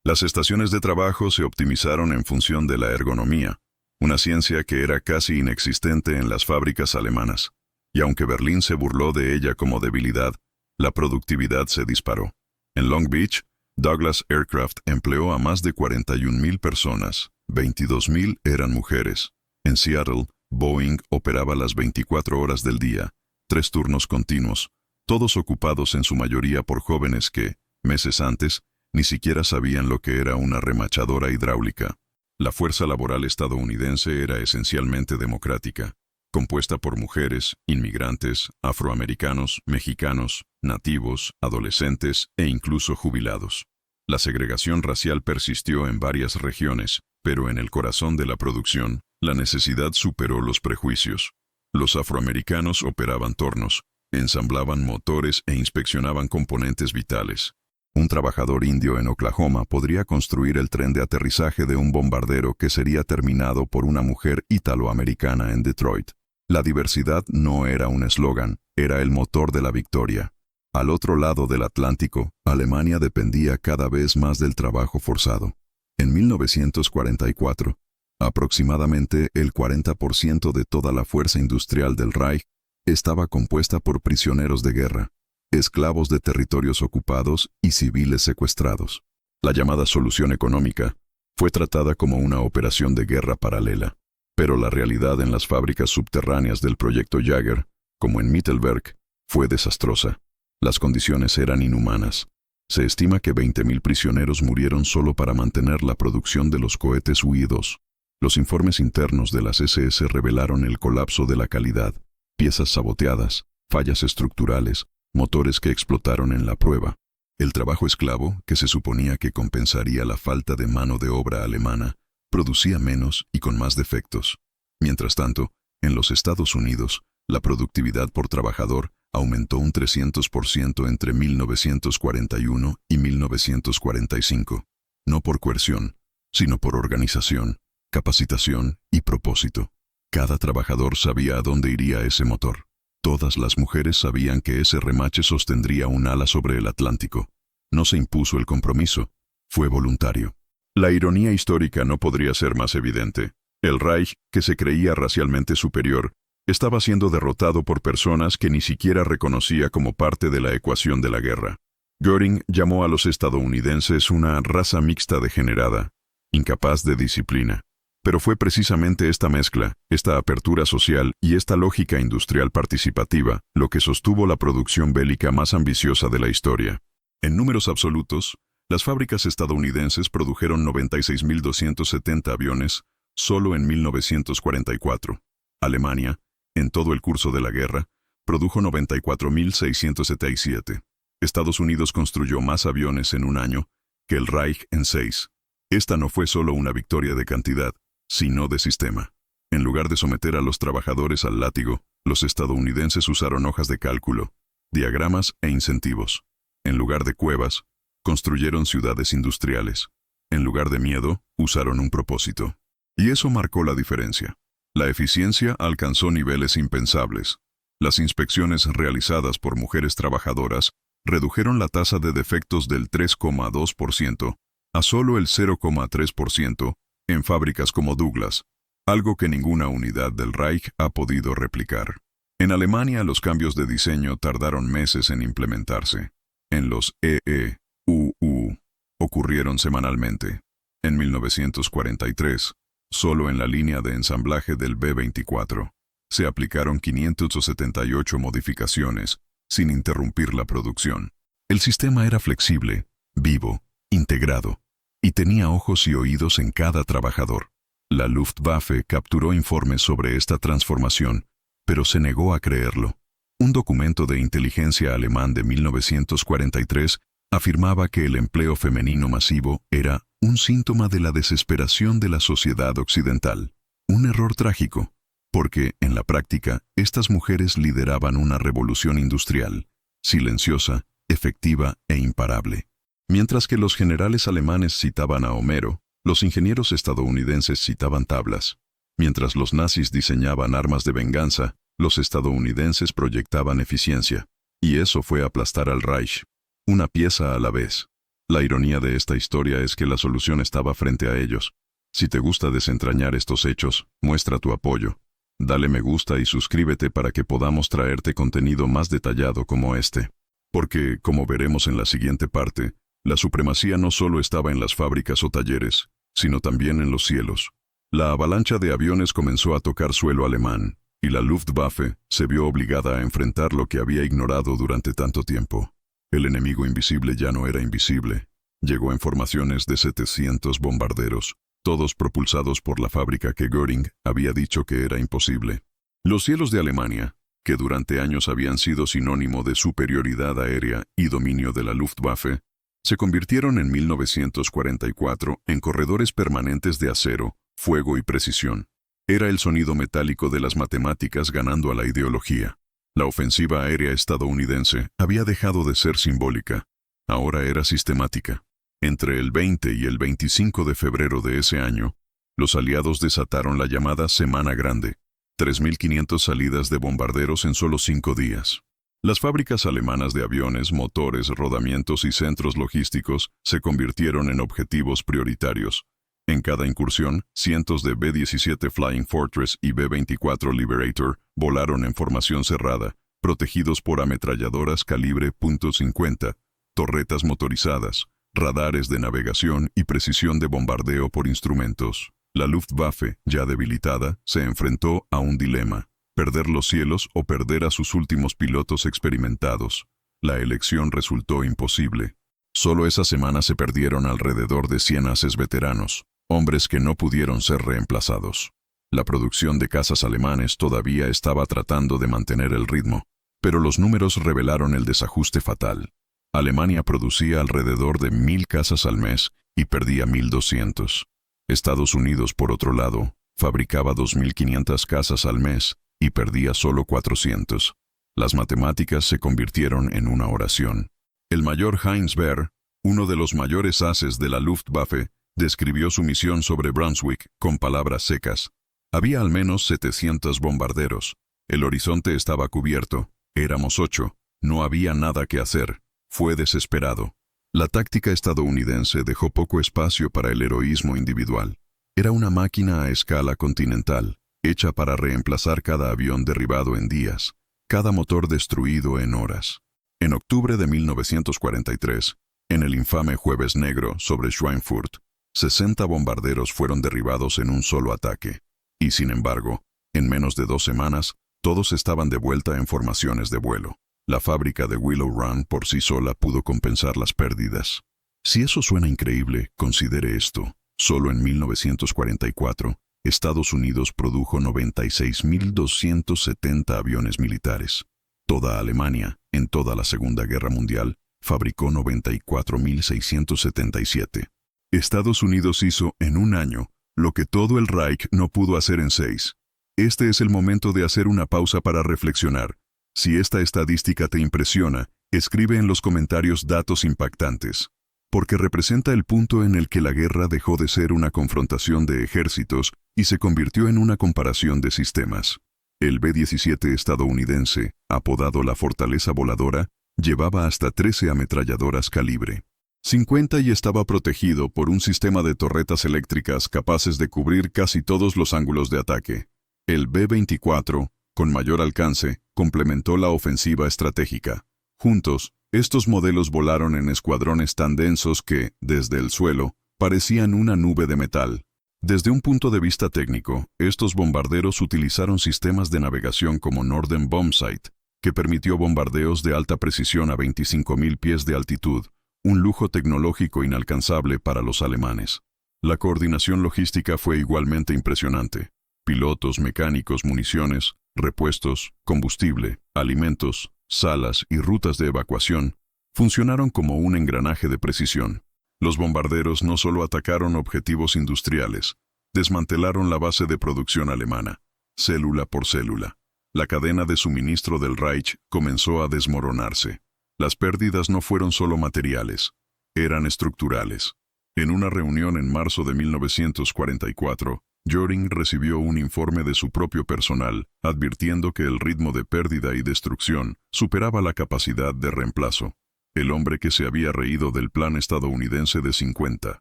Las estaciones de trabajo se optimizaron en función de la ergonomía, una ciencia que era casi inexistente en las fábricas alemanas. Y aunque Berlín se burló de ella como debilidad, la productividad se disparó. En Long Beach, Douglas Aircraft empleó a más de 41.000 personas, 22.000 eran mujeres. En Seattle, Boeing operaba las 24 horas del día, 3 turnos continuos, todos ocupados en su mayoría por jóvenes que, meses antes, ni siquiera sabían lo que era una remachadora hidráulica. La fuerza laboral estadounidense era esencialmente democrática, compuesta por mujeres, inmigrantes, afroamericanos, mexicanos, nativos, adolescentes e incluso jubilados. La segregación racial persistió en varias regiones, pero en el corazón de la producción, la necesidad superó los prejuicios. Los afroamericanos operaban tornos, ensamblaban motores e inspeccionaban componentes vitales. Un trabajador indio en Oklahoma podría construir el tren de aterrizaje de un bombardero que sería terminado por una mujer italoamericana en Detroit. La diversidad no era un eslogan, era el motor de la victoria. Al otro lado del Atlántico, Alemania dependía cada vez más del trabajo forzado. En 1944, aproximadamente el 40% de toda la fuerza industrial del Reich estaba compuesta por prisioneros de guerra, esclavos de territorios ocupados y civiles secuestrados. La llamada solución económica fue tratada como una operación de guerra paralela, pero la realidad en las fábricas subterráneas del proyecto Jagger, como en Mittelberg, fue desastrosa. Las condiciones eran inhumanas. Se estima que 20.000 prisioneros murieron solo para mantener la producción de los cohetes U-2. Los informes internos de las SS revelaron el colapso de la calidad, piezas saboteadas, fallas estructurales, motores que explotaron en la prueba. El trabajo esclavo, que se suponía que compensaría la falta de mano de obra alemana, producía menos y con más defectos. Mientras tanto, en los Estados Unidos, la productividad por trabajador aumentó un 300% entre 1941 y 1945, no por coerción, sino por organización, capacitación y propósito. Cada trabajador sabía a dónde iría ese motor. Todas las mujeres sabían que ese remache sostendría un ala sobre el Atlántico. No se impuso el compromiso, fue voluntario. La ironía histórica no podría ser más evidente. El Reich, que se creía racialmente superior, estaba siendo derrotado por personas que ni siquiera reconocía como parte de la ecuación de la guerra. Göring llamó a los estadounidenses una raza mixta degenerada, incapaz de disciplina. Pero fue precisamente esta mezcla, esta apertura social y esta lógica industrial participativa lo que sostuvo la producción bélica más ambiciosa de la historia. En números absolutos, las fábricas estadounidenses produjeron 96.270 aviones solo en 1944. Alemania, en todo el curso de la guerra, produjo 94.677. Estados Unidos construyó más aviones en un año que el Reich en 6. Esta no fue solo una victoria de cantidad, sino de sistema. En lugar de someter a los trabajadores al látigo, los estadounidenses usaron hojas de cálculo, diagramas e incentivos. En lugar de cuevas, construyeron ciudades industriales. En lugar de miedo, usaron un propósito. Y eso marcó la diferencia. La eficiencia alcanzó niveles impensables. Las inspecciones realizadas por mujeres trabajadoras redujeron la tasa de defectos del 3,2% a solo el 0,3% en fábricas como Douglas, algo que ninguna unidad del Reich ha podido replicar. En Alemania los cambios de diseño tardaron meses en implementarse. En los EEUU ocurrieron semanalmente. En 1943, solo en la línea de ensamblaje del B-24, se aplicaron 578 modificaciones sin interrumpir la producción. El sistema era flexible, vivo, integrado, y tenía ojos y oídos en cada trabajador. La Luftwaffe capturó informes sobre esta transformación, pero se negó a creerlo. Un documento de inteligencia alemán de 1943 afirmaba que el empleo femenino masivo era un síntoma de la desesperación de la sociedad occidental. Un error trágico, porque, en la práctica, estas mujeres lideraban una revolución industrial, silenciosa, efectiva e imparable. Mientras que los generales alemanes citaban a Homero, los ingenieros estadounidenses citaban tablas. Mientras los nazis diseñaban armas de venganza, los estadounidenses proyectaban eficiencia. Y eso fue aplastar al Reich, una pieza a la vez. La ironía de esta historia es que la solución estaba frente a ellos. Si te gusta desentrañar estos hechos, muestra tu apoyo. Dale me gusta y suscríbete para que podamos traerte contenido más detallado como este. Porque, como veremos en la siguiente parte, la supremacía no solo estaba en las fábricas o talleres, sino también en los cielos. La avalancha de aviones comenzó a tocar suelo alemán, y la Luftwaffe se vio obligada a enfrentar lo que había ignorado durante tanto tiempo. El enemigo invisible ya no era invisible. Llegó en formaciones de 700 bombarderos, todos propulsados por la fábrica que Göring había dicho que era imposible. Los cielos de Alemania, que durante años habían sido sinónimo de superioridad aérea y dominio de la Luftwaffe, se convirtieron en 1944 en corredores permanentes de acero, fuego y precisión. Era el sonido metálico de las matemáticas ganando a la ideología. La ofensiva aérea estadounidense había dejado de ser simbólica. Ahora era sistemática. Entre el 20 y el 25 de febrero de ese año, los aliados desataron la llamada Semana Grande, 3.500 salidas de bombarderos en solo 5 días. Las fábricas alemanas de aviones, motores, rodamientos y centros logísticos se convirtieron en objetivos prioritarios. En cada incursión, cientos de B-17 Flying Fortress y B-24 Liberator volaron en formación cerrada, protegidos por ametralladoras calibre .50, torretas motorizadas, radares de navegación y precisión de bombardeo por instrumentos. La Luftwaffe, ya debilitada, se enfrentó a un dilema: perder los cielos o perder a sus últimos pilotos experimentados. La elección resultó imposible. Solo esa semana se perdieron alrededor de 100 ases veteranos, hombres que no pudieron ser reemplazados. La producción de cazas alemanes todavía estaba tratando de mantener el ritmo, pero los números revelaron el desajuste fatal. Alemania producía alrededor de 1.000 cazas al mes y perdía 1.200. Estados Unidos, por otro lado, fabricaba 2.500 casas al mes y perdía solo 400. Las matemáticas se convirtieron en una oración. El mayor Heinz Behr, uno de los mayores ases de la Luftwaffe, describió su misión sobre Brunswick con palabras secas. Había al menos 700 bombarderos. El horizonte estaba cubierto. Éramos 8. No había nada que hacer. Fue desesperado. La táctica estadounidense dejó poco espacio para el heroísmo individual. Era una máquina a escala continental, hecha para reemplazar cada avión derribado en días, cada motor destruido en horas. En octubre de 1943, en el infame Jueves Negro sobre Schweinfurt, 60 bombarderos fueron derribados en un solo ataque. Y sin embargo, en menos de 2 semanas, todos estaban de vuelta en formaciones de vuelo. La fábrica de Willow Run por sí sola pudo compensar las pérdidas. Si eso suena increíble, considere esto. Solo en 1944, Estados Unidos produjo 96.270 aviones militares. Toda Alemania, en toda la Segunda Guerra Mundial, fabricó 94.677. Estados Unidos hizo, en un año, lo que todo el Reich no pudo hacer en 6. Este es el momento de hacer una pausa para reflexionar. Si esta estadística te impresiona, escribe en los comentarios datos impactantes, porque representa el punto en el que la guerra dejó de ser una confrontación de ejércitos y se convirtió en una comparación de sistemas. El B-17 estadounidense, apodado la Fortaleza Voladora, llevaba hasta 13 ametralladoras calibre 50 y estaba protegido por un sistema de torretas eléctricas capaces de cubrir casi todos los ángulos de ataque. El B-24, con mayor alcance, complementó la ofensiva estratégica. Juntos, estos modelos volaron en escuadrones tan densos que, desde el suelo, parecían una nube de metal. Desde un punto de vista técnico, estos bombarderos utilizaron sistemas de navegación como Norden Bombsight, que permitió bombardeos de alta precisión a 25.000 pies de altitud, un lujo tecnológico inalcanzable para los alemanes. La coordinación logística fue igualmente impresionante. Pilotos, mecánicos, municiones, repuestos, combustible, alimentos, salas y rutas de evacuación funcionaron como un engranaje de precisión. Los bombarderos no solo atacaron objetivos industriales, desmantelaron la base de producción alemana, célula por célula. La cadena de suministro del Reich comenzó a desmoronarse. Las pérdidas no fueron solo materiales, eran estructurales. En una reunión en marzo de 1944, Göring recibió un informe de su propio personal, advirtiendo que el ritmo de pérdida y destrucción superaba la capacidad de reemplazo. El hombre que se había reído del plan estadounidense de 50.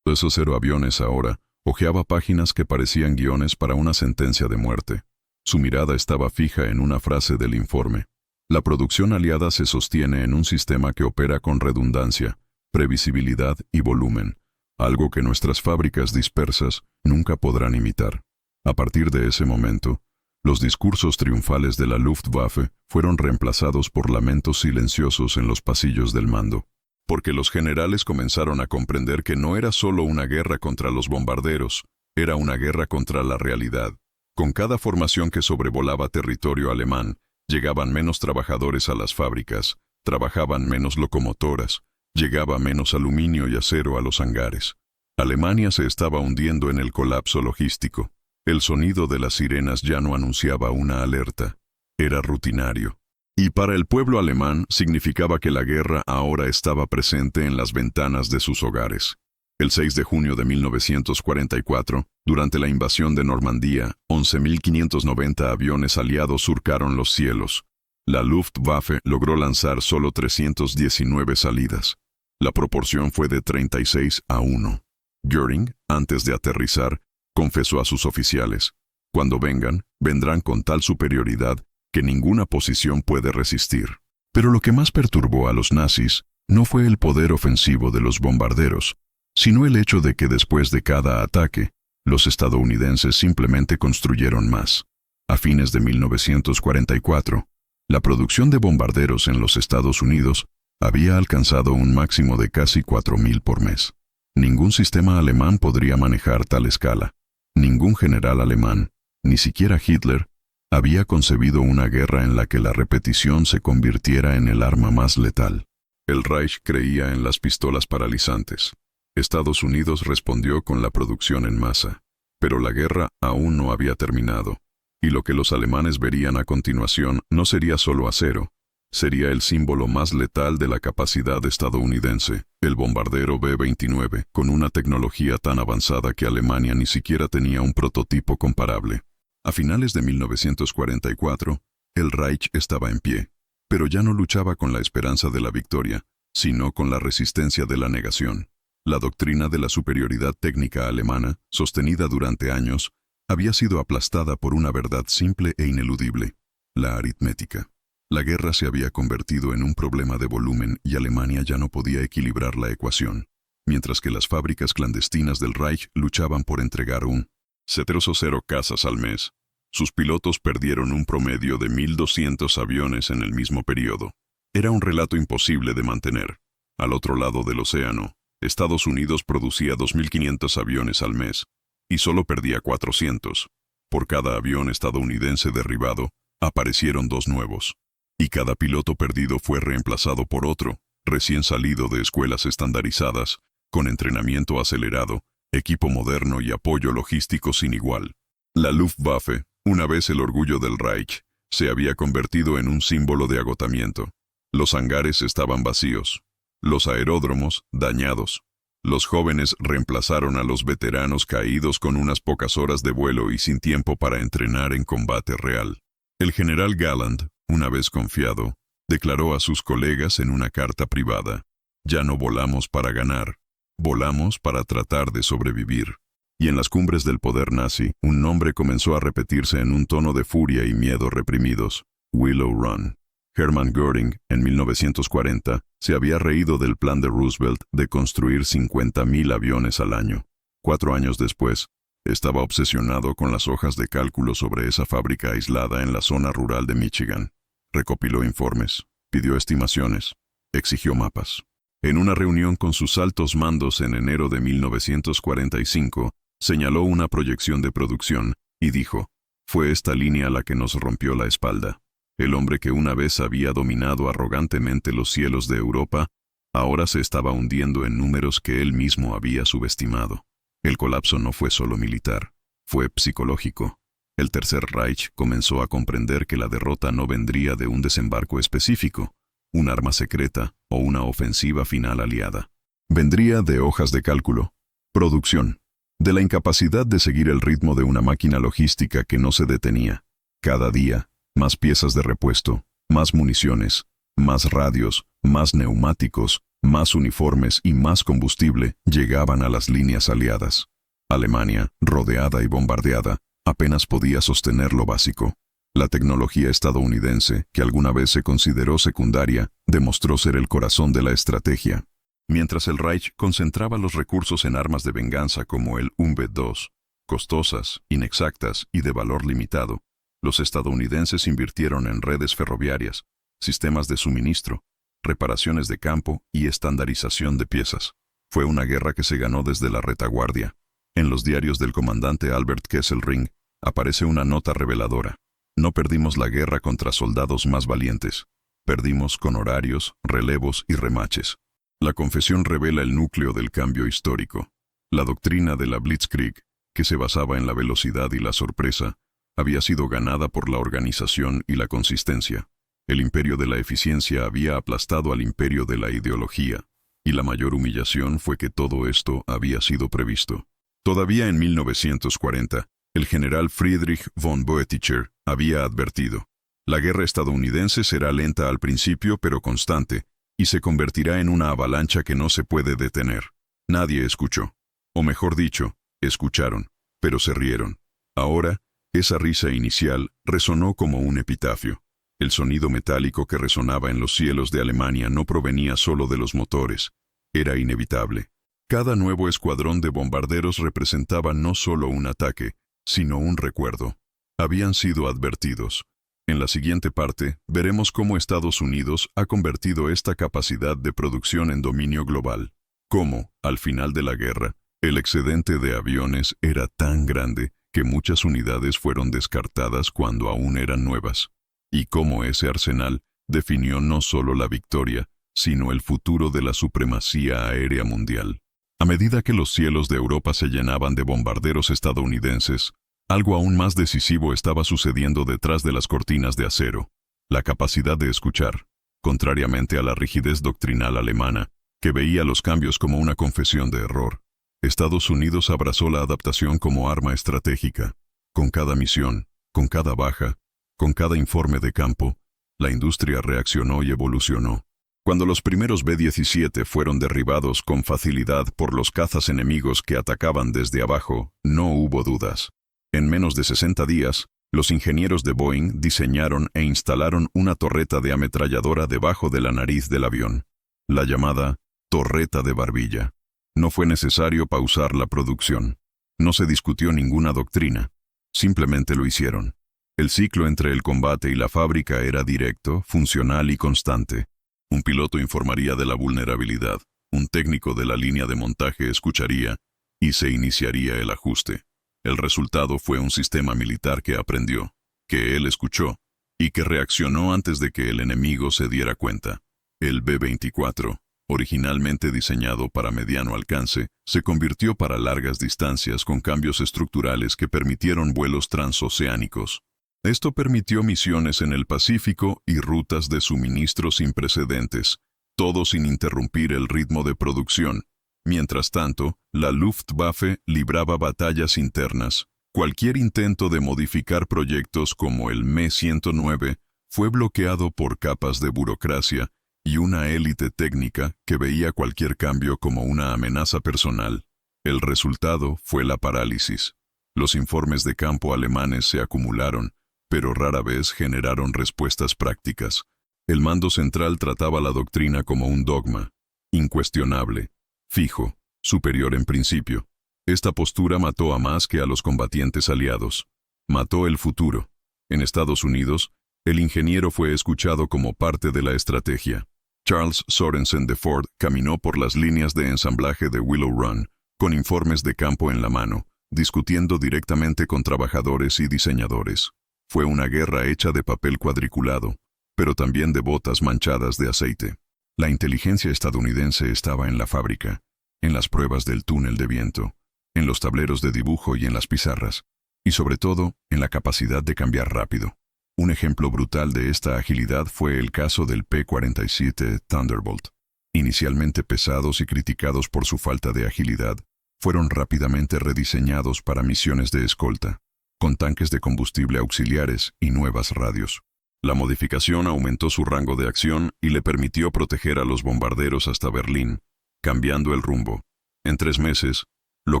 Esos 0 aviones ahora, hojeaba páginas que parecían guiones para una sentencia de muerte. Su mirada estaba fija en una frase del informe. La producción aliada se sostiene en un sistema que opera con redundancia, previsibilidad y volumen, algo que nuestras fábricas dispersas nunca podrán imitar. A partir de ese momento, los discursos triunfales de la Luftwaffe fueron reemplazados por lamentos silenciosos en los pasillos del mando, porque los generales comenzaron a comprender que no era solo una guerra contra los bombarderos, era una guerra contra la realidad. Con cada formación que sobrevolaba territorio alemán, llegaban menos trabajadores a las fábricas, trabajaban menos locomotoras, llegaba menos aluminio y acero a los hangares. Alemania se estaba hundiendo en el colapso logístico. El sonido de las sirenas ya no anunciaba una alerta. Era rutinario. Y para el pueblo alemán significaba que la guerra ahora estaba presente en las ventanas de sus hogares. El 6 de junio de 1944, durante la invasión de Normandía, 11.590 aviones aliados surcaron los cielos. La Luftwaffe logró lanzar solo 319 salidas. La proporción fue de 36-1. Göring, antes de aterrizar, confesó a sus oficiales: cuando vengan, vendrán con tal superioridad que ninguna posición puede resistir. Pero lo que más perturbó a los nazis no fue el poder ofensivo de los bombarderos, sino el hecho de que después de cada ataque, los estadounidenses simplemente construyeron más. A fines de 1944, la producción de bombarderos en los Estados Unidos había alcanzado un máximo de casi 4.000 por mes. Ningún sistema alemán podría manejar tal escala. Ningún general alemán, ni siquiera Hitler, había concebido una guerra en la que la repetición se convirtiera en el arma más letal. El Reich creía en las pistolas paralizantes. Estados Unidos respondió con la producción en masa. Pero la guerra aún no había terminado, y lo que los alemanes verían a continuación no sería solo acero, sería el símbolo más letal de la capacidad estadounidense, el bombardero B-29, con una tecnología tan avanzada que Alemania ni siquiera tenía un prototipo comparable. A finales de 1944, el Reich estaba en pie, pero ya no luchaba con la esperanza de la victoria, sino con la resistencia de la negación. La doctrina de la superioridad técnica alemana, sostenida durante años, había sido aplastada por una verdad simple e ineludible: la aritmética. La guerra se había convertido en un problema de volumen y Alemania ya no podía equilibrar la ecuación, mientras que las fábricas clandestinas del Reich luchaban por entregar un 0 casas al mes. Sus pilotos perdieron un promedio de 1.200 aviones en el mismo periodo. Era un relato imposible de mantener. Al otro lado del océano, Estados Unidos producía 2.500 aviones al mes, y solo perdía 400. Por cada avión estadounidense derribado, aparecieron 2 nuevos. Y cada piloto perdido fue reemplazado por otro, recién salido de escuelas estandarizadas, con entrenamiento acelerado, equipo moderno y apoyo logístico sin igual. La Luftwaffe, una vez el orgullo del Reich, se había convertido en un símbolo de agotamiento. Los hangares estaban vacíos. Los aeródromos, dañados. Los jóvenes reemplazaron a los veteranos caídos con unas pocas horas de vuelo y sin tiempo para entrenar en combate real. El general Galland, una vez confiado, declaró a sus colegas en una carta privada: «Ya no volamos para ganar, volamos para tratar de sobrevivir». Y en las cumbres del poder nazi, un nombre comenzó a repetirse en un tono de furia y miedo reprimidos: Willow Run. Hermann Göring, en 1940, se había reído del plan de Roosevelt de construir 50.000 aviones al año. 4 años después, estaba obsesionado con las hojas de cálculo sobre esa fábrica aislada en la zona rural de Michigan. Recopiló informes, pidió estimaciones, exigió mapas. En una reunión con sus altos mandos en enero de 1945, señaló una proyección de producción y dijo: «Fue esta línea la que nos rompió la espalda». El hombre que una vez había dominado arrogantemente los cielos de Europa, ahora se estaba hundiendo en números que él mismo había subestimado. El colapso no fue solo militar, fue psicológico. El Tercer Reich comenzó a comprender que la derrota no vendría de un desembarco específico, un arma secreta o una ofensiva final aliada. Vendría de hojas de cálculo, producción, de la incapacidad de seguir el ritmo de una máquina logística que no se detenía. Cada día, más piezas de repuesto, más municiones, más radios, más neumáticos, más uniformes y más combustible llegaban a las líneas aliadas. Alemania, rodeada y bombardeada, apenas podía sostener lo básico. La tecnología estadounidense, que alguna vez se consideró secundaria, demostró ser el corazón de la estrategia. Mientras el Reich concentraba los recursos en armas de venganza como el UMB-2, costosas, inexactas y de valor limitado, los estadounidenses invirtieron en redes ferroviarias, sistemas de suministro, reparaciones de campo y estandarización de piezas. Fue una guerra que se ganó desde la retaguardia. En los diarios del comandante Albert Kesselring aparece una nota reveladora: «No perdimos la guerra contra soldados más valientes. Perdimos con horarios, relevos y remaches». La confesión revela el núcleo del cambio histórico. La doctrina de la Blitzkrieg, que se basaba en la velocidad y la sorpresa, había sido ganada por la organización y la consistencia. El imperio de la eficiencia había aplastado al imperio de la ideología, y la mayor humillación fue que todo esto había sido previsto. Todavía en 1940, el general Friedrich von Boeticher había advertido: «La guerra estadounidense será lenta al principio pero constante, y se convertirá en una avalancha que no se puede detener». Nadie escuchó. O mejor dicho, escucharon, pero se rieron. Ahora, esa risa inicial resonó como un epitafio. El sonido metálico que resonaba en los cielos de Alemania no provenía solo de los motores, era inevitable. Cada nuevo escuadrón de bombarderos representaba no solo un ataque, sino un recuerdo. Habían sido advertidos. En la siguiente parte, veremos cómo Estados Unidos ha convertido esta capacidad de producción en dominio global. Cómo, al final de la guerra, el excedente de aviones era tan grande que muchas unidades fueron descartadas cuando aún eran nuevas. Y cómo ese arsenal definió no solo la victoria, sino el futuro de la supremacía aérea mundial. A medida que los cielos de Europa se llenaban de bombarderos estadounidenses, algo aún más decisivo estaba sucediendo detrás de las cortinas de acero: la capacidad de escuchar, contrariamente a la rigidez doctrinal alemana, que veía los cambios como una confesión de error. Estados Unidos abrazó la adaptación como arma estratégica. Con cada misión, con cada baja, con cada informe de campo, la industria reaccionó y evolucionó. Cuando los primeros B-17 fueron derribados con facilidad por los cazas enemigos que atacaban desde abajo, no hubo dudas. En menos de 60 días, los ingenieros de Boeing diseñaron e instalaron una torreta de ametralladora debajo de la nariz del avión, la llamada torreta de barbilla. No fue necesario pausar la producción. No se discutió ninguna doctrina. Simplemente lo hicieron. El ciclo entre el combate y la fábrica era directo, funcional y constante. Un piloto informaría de la vulnerabilidad, un técnico de la línea de montaje escucharía, y se iniciaría el ajuste. El resultado fue un sistema militar que aprendió, que él escuchó, y que reaccionó antes de que el enemigo se diera cuenta. El B-24, originalmente diseñado para mediano alcance, se convirtió para largas distancias con cambios estructurales que permitieron vuelos transoceánicos. Esto permitió misiones en el Pacífico y rutas de suministro sin precedentes, todo sin interrumpir el ritmo de producción. Mientras tanto, la Luftwaffe libraba batallas internas. Cualquier intento de modificar proyectos como el Me-109 fue bloqueado por capas de burocracia y una élite técnica que veía cualquier cambio como una amenaza personal. El resultado fue la parálisis. Los informes de campo alemanes se acumularon, pero rara vez generaron respuestas prácticas. El mando central trataba la doctrina como un dogma, incuestionable, fijo, superior en principio. Esta postura mató a más que a los combatientes aliados. Mató el futuro. En Estados Unidos, el ingeniero fue escuchado como parte de la estrategia. Charles Sorensen de Ford caminó por las líneas de ensamblaje de Willow Run, con informes de campo en la mano, discutiendo directamente con trabajadores y diseñadores. Fue una guerra hecha de papel cuadriculado, pero también de botas manchadas de aceite. La inteligencia estadounidense estaba en la fábrica, en las pruebas del túnel de viento, en los tableros de dibujo y en las pizarras, y sobre todo, en la capacidad de cambiar rápido. Un ejemplo brutal de esta agilidad fue el caso del P-47 Thunderbolt. Inicialmente pesados y criticados por su falta de agilidad, fueron rápidamente rediseñados para misiones de escolta, con tanques de combustible auxiliares y nuevas radios. La modificación aumentó su rango de acción y le permitió proteger a los bombarderos hasta Berlín, cambiando el rumbo. En 3 meses, lo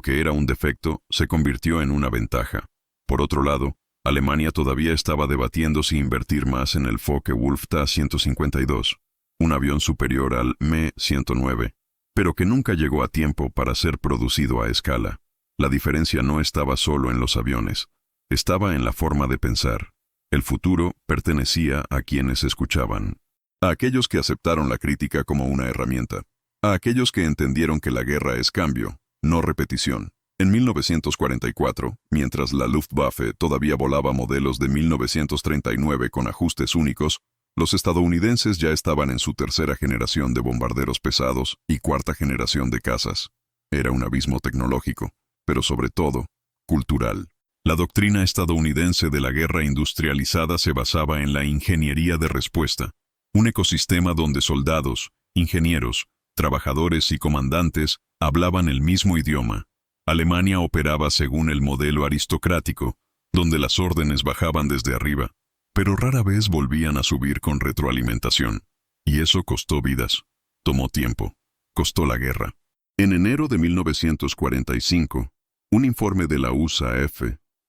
que era un defecto se convirtió en una ventaja. Por otro lado, Alemania todavía estaba debatiendo si invertir más en el Focke-Wulf Ta-152, un avión superior al Me-109, pero que nunca llegó a tiempo para ser producido a escala. La diferencia no estaba solo en los aviones, estaba en la forma de pensar. El futuro pertenecía a quienes escuchaban, a aquellos que aceptaron la crítica como una herramienta, a aquellos que entendieron que la guerra es cambio, no repetición. En 1944, mientras la Luftwaffe todavía volaba modelos de 1939 con ajustes únicos, los estadounidenses ya estaban en su tercera generación de bombarderos pesados y cuarta generación de cazas. Era un abismo tecnológico, pero sobre todo, cultural. La doctrina estadounidense de la guerra industrializada se basaba en la ingeniería de respuesta, un ecosistema donde soldados, ingenieros, trabajadores y comandantes hablaban el mismo idioma. Alemania operaba según el modelo aristocrático, donde las órdenes bajaban desde arriba, pero rara vez volvían a subir con retroalimentación. Y eso costó vidas, tomó tiempo, costó la guerra. En enero de 1945, un informe de la USAF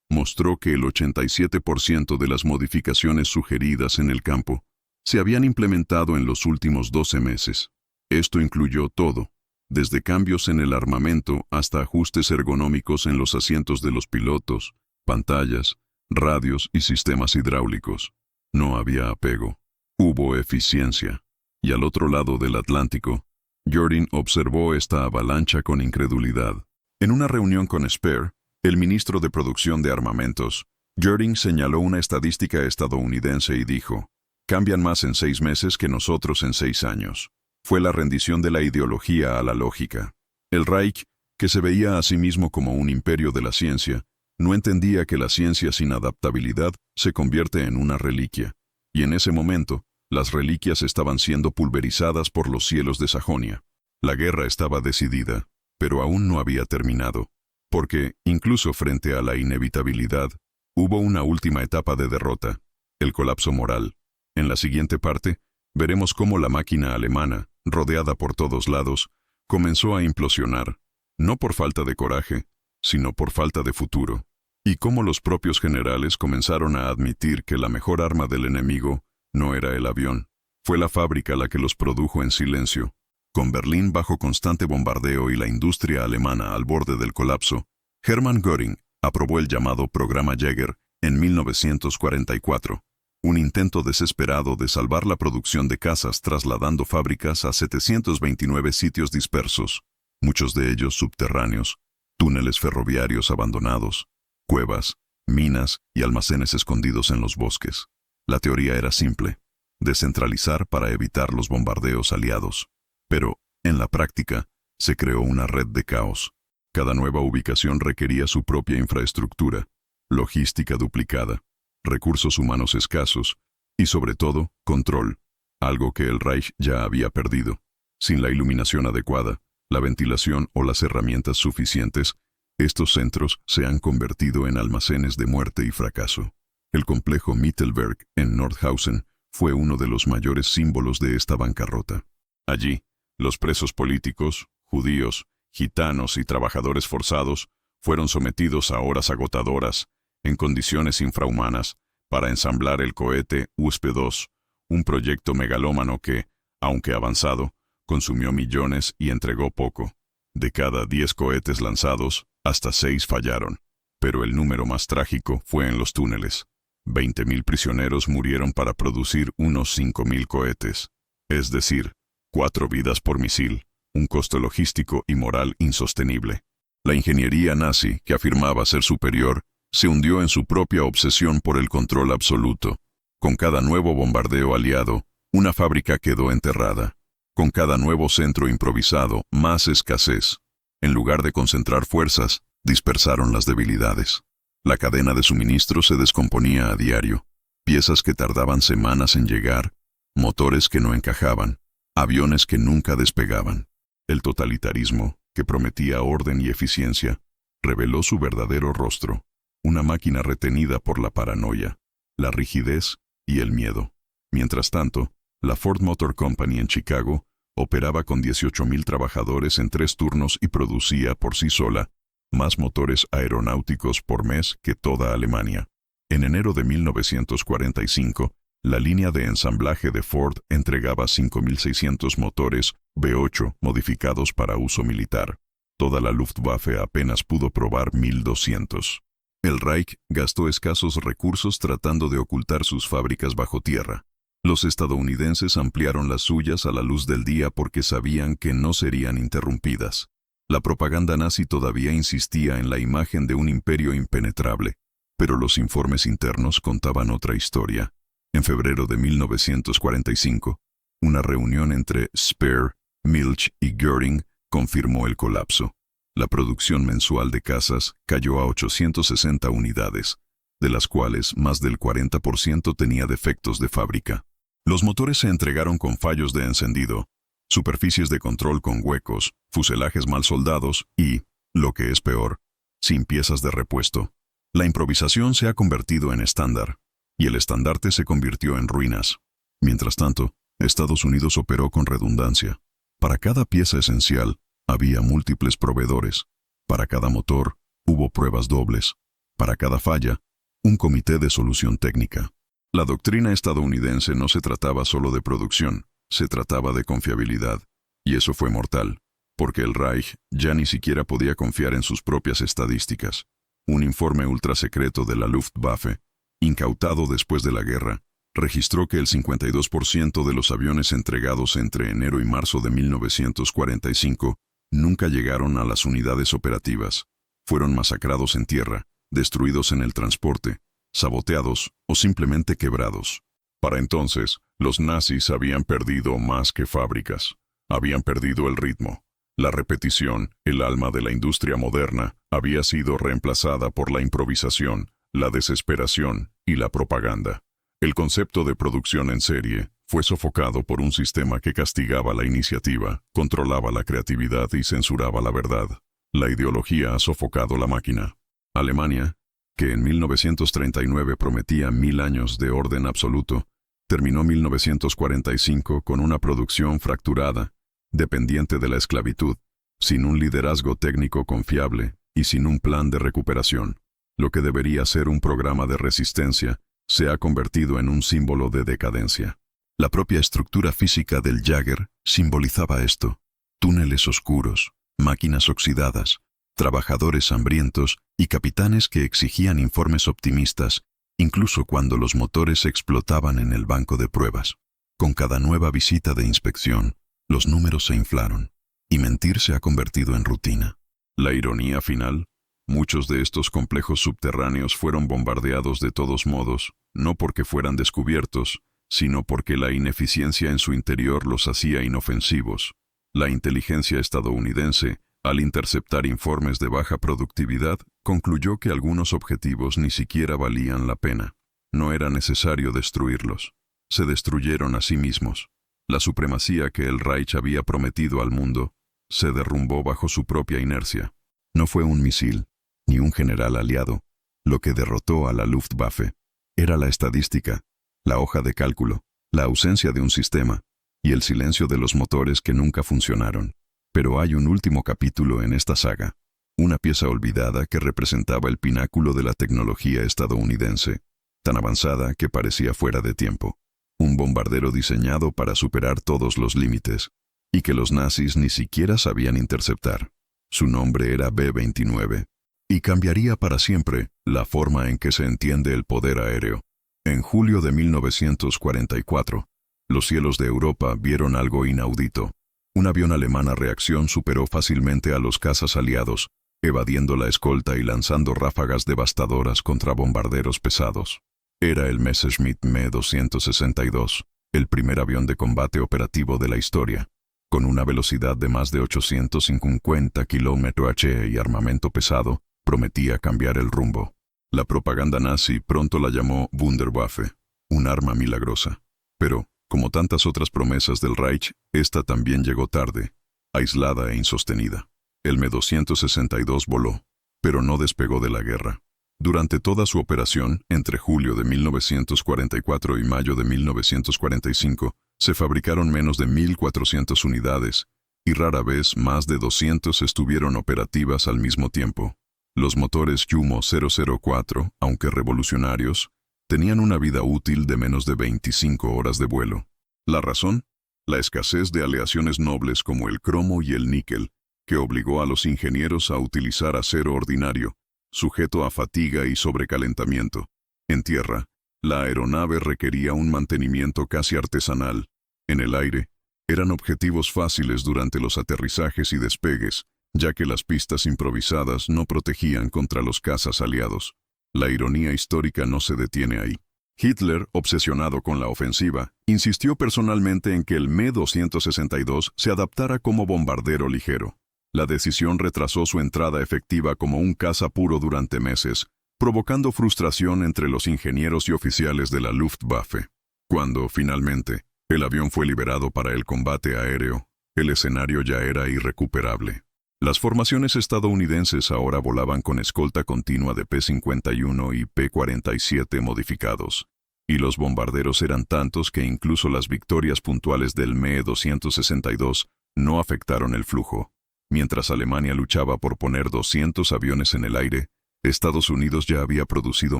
mostró que el 87% de las modificaciones sugeridas en el campo se habían implementado en los últimos 12 meses. Esto incluyó todo, desde cambios en el armamento hasta ajustes ergonómicos en los asientos de los pilotos, pantallas, radios y sistemas hidráulicos. No había apego. Hubo eficiencia. Y al otro lado del Atlántico, Göring observó esta avalancha con incredulidad. En una reunión con Speer, el ministro de Producción de Armamentos, Göring señaló una estadística estadounidense y dijo: «Cambian más en 6 meses que nosotros en 6 años». Fue la rendición de la ideología a la lógica. El Reich, que se veía a sí mismo como un imperio de la ciencia, no entendía que la ciencia sin adaptabilidad se convierte en una reliquia, y en ese momento, las reliquias estaban siendo pulverizadas por los cielos de Sajonia. La guerra estaba decidida, pero aún no había terminado, porque, incluso frente a la inevitabilidad, hubo una última etapa de derrota, el colapso moral. En la siguiente parte, veremos cómo la máquina alemana, rodeada por todos lados, comenzó a implosionar, no por falta de coraje, sino por falta de futuro, y cómo los propios generales comenzaron a admitir que la mejor arma del enemigo no era el avión, fue la fábrica la que los produjo en silencio. Con Berlín bajo constante bombardeo y la industria alemana al borde del colapso, Hermann Göring aprobó el llamado Programa Jäger en 1944, un intento desesperado de salvar la producción de casas trasladando fábricas a 729 sitios dispersos, muchos de ellos subterráneos, túneles ferroviarios abandonados, cuevas, minas y almacenes escondidos en los bosques. La teoría era simple: descentralizar para evitar los bombardeos aliados. Pero, en la práctica, se creó una red de caos. Cada nueva ubicación requería su propia infraestructura, logística duplicada, recursos humanos escasos y, sobre todo, control, algo que el Reich ya había perdido. Sin la iluminación adecuada, la ventilación o las herramientas suficientes, estos centros se han convertido en almacenes de muerte y fracaso. El complejo Mittelberg en Nordhausen fue uno de los mayores símbolos de esta bancarrota. Allí, los presos políticos, judíos, gitanos y trabajadores forzados fueron sometidos a horas agotadoras, en condiciones infrahumanas, para ensamblar el cohete USP-2, un proyecto megalómano que, aunque avanzado, consumió millones y entregó poco. De cada 10 cohetes lanzados, hasta 6 fallaron. Pero el número más trágico fue en los túneles. 20.000 prisioneros murieron para producir unos 5.000 cohetes. Es decir, 4 vidas por misil, un costo logístico y moral insostenible. La ingeniería nazi, que afirmaba ser superior, se hundió en su propia obsesión por el control absoluto. Con cada nuevo bombardeo aliado, una fábrica quedó enterrada. Con cada nuevo centro improvisado, más escasez. En lugar de concentrar fuerzas, dispersaron las debilidades. La cadena de suministro se descomponía a diario. Piezas que tardaban semanas en llegar, motores que no encajaban, aviones que nunca despegaban. El totalitarismo, que prometía orden y eficiencia, reveló su verdadero rostro: una máquina retenida por la paranoia, la rigidez y el miedo. Mientras tanto, la Ford Motor Company en Chicago operaba con 18.000 trabajadores en 3 turnos y producía por sí sola más motores aeronáuticos por mes que toda Alemania. En enero de 1945, la línea de ensamblaje de Ford entregaba 5.600 motores V8 modificados para uso militar. Toda la Luftwaffe apenas pudo probar 1.200. El Reich gastó escasos recursos tratando de ocultar sus fábricas bajo tierra. Los estadounidenses ampliaron las suyas a la luz del día porque sabían que no serían interrumpidas. La propaganda nazi todavía insistía en la imagen de un imperio impenetrable, pero los informes internos contaban otra historia. En febrero de 1945, una reunión entre Speer, Milch y Göring confirmó el colapso. La producción mensual de casas cayó a 860 unidades, de las cuales más del 40% tenía defectos de fábrica. Los motores se entregaron con fallos de encendido, superficies de control con huecos, fuselajes mal soldados y, lo que es peor, sin piezas de repuesto. La improvisación se ha convertido en estándar, y el estandarte se convirtió en ruinas. Mientras tanto, Estados Unidos operó con redundancia. Para cada pieza esencial, había múltiples proveedores. Para cada motor, hubo pruebas dobles. Para cada falla, un comité de solución técnica. La doctrina estadounidense no se trataba solo de producción, se trataba de confiabilidad. Y eso fue mortal, porque el Reich ya ni siquiera podía confiar en sus propias estadísticas. Un informe ultrasecreto de la Luftwaffe, incautado después de la guerra, registró que el 52% de los aviones entregados entre enero y marzo de 1945 nunca llegaron a las unidades operativas. Fueron masacrados en tierra, destruidos en el transporte, saboteados o simplemente quebrados. Para entonces, los nazis habían perdido más que fábricas. Habían perdido el ritmo. La repetición, el alma de la industria moderna, había sido reemplazada por la improvisación, la desesperación y la propaganda. El concepto de producción en serie fue sofocado por un sistema que castigaba la iniciativa, controlaba la creatividad y censuraba la verdad. La ideología ha sofocado la máquina. Alemania, que en 1939 prometía 1000 años de orden absoluto, terminó 1945 con una producción fracturada, dependiente de la esclavitud, sin un liderazgo técnico confiable y sin un plan de recuperación. Lo que debería ser un programa de resistencia se ha convertido en un símbolo de decadencia. La propia estructura física del Jaeger simbolizaba esto: túneles oscuros, máquinas oxidadas, trabajadores hambrientos y capitanes que exigían informes optimistas, incluso cuando los motores explotaban en el banco de pruebas. Con cada nueva visita de inspección, los números se inflaron, y mentir se ha convertido en rutina. La ironía final: muchos de estos complejos subterráneos fueron bombardeados de todos modos, no porque fueran descubiertos, sino porque la ineficiencia en su interior los hacía inofensivos. La inteligencia estadounidense, al interceptar informes de baja productividad, concluyó que algunos objetivos ni siquiera valían la pena. No era necesario destruirlos. Se destruyeron a sí mismos. La supremacía que el Reich había prometido al mundo se derrumbó bajo su propia inercia. No fue un misil, ni un general aliado. Lo que derrotó a la Luftwaffe era la estadística, la hoja de cálculo, la ausencia de un sistema y el silencio de los motores que nunca funcionaron. Pero hay un último capítulo en esta saga, una pieza olvidada que representaba el pináculo de la tecnología estadounidense, tan avanzada que parecía fuera de tiempo. Un bombardero diseñado para superar todos los límites, y que los nazis ni siquiera sabían interceptar. Su nombre era B-29, y cambiaría para siempre la forma en que se entiende el poder aéreo. En julio de 1944, los cielos de Europa vieron algo inaudito. Un avión alemán a reacción superó fácilmente a los cazas aliados, evadiendo la escolta y lanzando ráfagas devastadoras contra bombarderos pesados. Era el Messerschmitt Me-262, el primer avión de combate operativo de la historia. Con una velocidad de más de 850 km/h y armamento pesado, prometía cambiar el rumbo. La propaganda nazi pronto la llamó Wunderwaffe, un arma milagrosa. Pero, como tantas otras promesas del Reich, esta también llegó tarde, aislada e insostenida. El Me-262 voló, pero no despegó de la guerra. Durante toda su operación, entre julio de 1944 y mayo de 1945, se fabricaron menos de 1.400 unidades, y rara vez más de 200 estuvieron operativas al mismo tiempo. Los motores Jumo 004, aunque revolucionarios, tenían una vida útil de menos de 25 horas de vuelo. ¿La razón? La escasez de aleaciones nobles como el cromo y el níquel, que obligó a los ingenieros a utilizar acero ordinario, sujeto a fatiga y sobrecalentamiento. En tierra, la aeronave requería un mantenimiento casi artesanal. En el aire, eran objetivos fáciles durante los aterrizajes y despegues, ya que las pistas improvisadas no protegían contra los cazas aliados. La ironía histórica no se detiene ahí. Hitler, obsesionado con la ofensiva, insistió personalmente en que el Me-262 se adaptara como bombardero ligero. La decisión retrasó su entrada efectiva como un caza puro durante meses, provocando frustración entre los ingenieros y oficiales de la Luftwaffe. Cuando, finalmente, el avión fue liberado para el combate aéreo, el escenario ya era irrecuperable. Las formaciones estadounidenses ahora volaban con escolta continua de P-51 y P-47 modificados, y los bombarderos eran tantos que incluso las victorias puntuales del Me-262 no afectaron el flujo. Mientras Alemania luchaba por poner 200 aviones en el aire, Estados Unidos ya había producido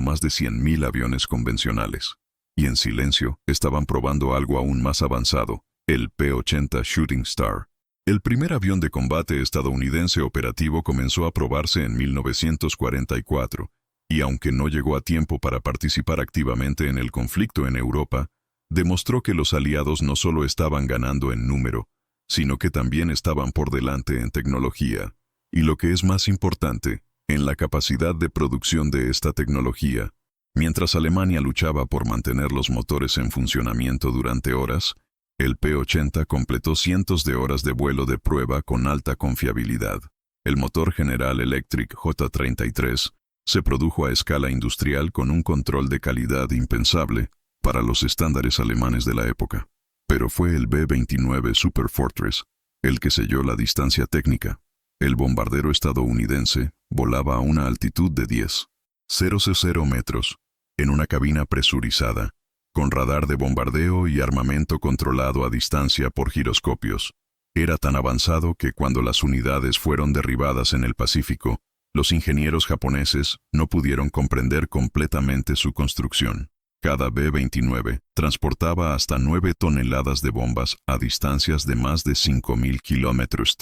más de 100.000 aviones convencionales. Y en silencio estaban probando algo aún más avanzado, el P-80 Shooting Star. El primer avión de combate estadounidense operativo comenzó a probarse en 1944, y aunque no llegó a tiempo para participar activamente en el conflicto en Europa, demostró que los aliados no solo estaban ganando en número, sino que también estaban por delante en tecnología, y lo que es más importante, en la capacidad de producción de esta tecnología. Mientras Alemania luchaba por mantener los motores en funcionamiento durante horas, El P-80 completó cientos de horas de vuelo de prueba con alta confiabilidad. El motor General Electric J-33 se produjo a escala industrial con un control de calidad impensable para los estándares alemanes de la época. Pero fue el B-29 Super Fortress el que selló la distancia técnica. El bombardero estadounidense volaba a una altitud de 10,000 metros, en una cabina presurizada, con radar de bombardeo y armamento controlado a distancia por giroscopios. Era tan avanzado que cuando las unidades fueron derribadas en el Pacífico, los ingenieros japoneses no pudieron comprender completamente su construcción. Cada B-29 transportaba hasta 9 toneladas de bombas a distancias de más de 5.000 kilómetros,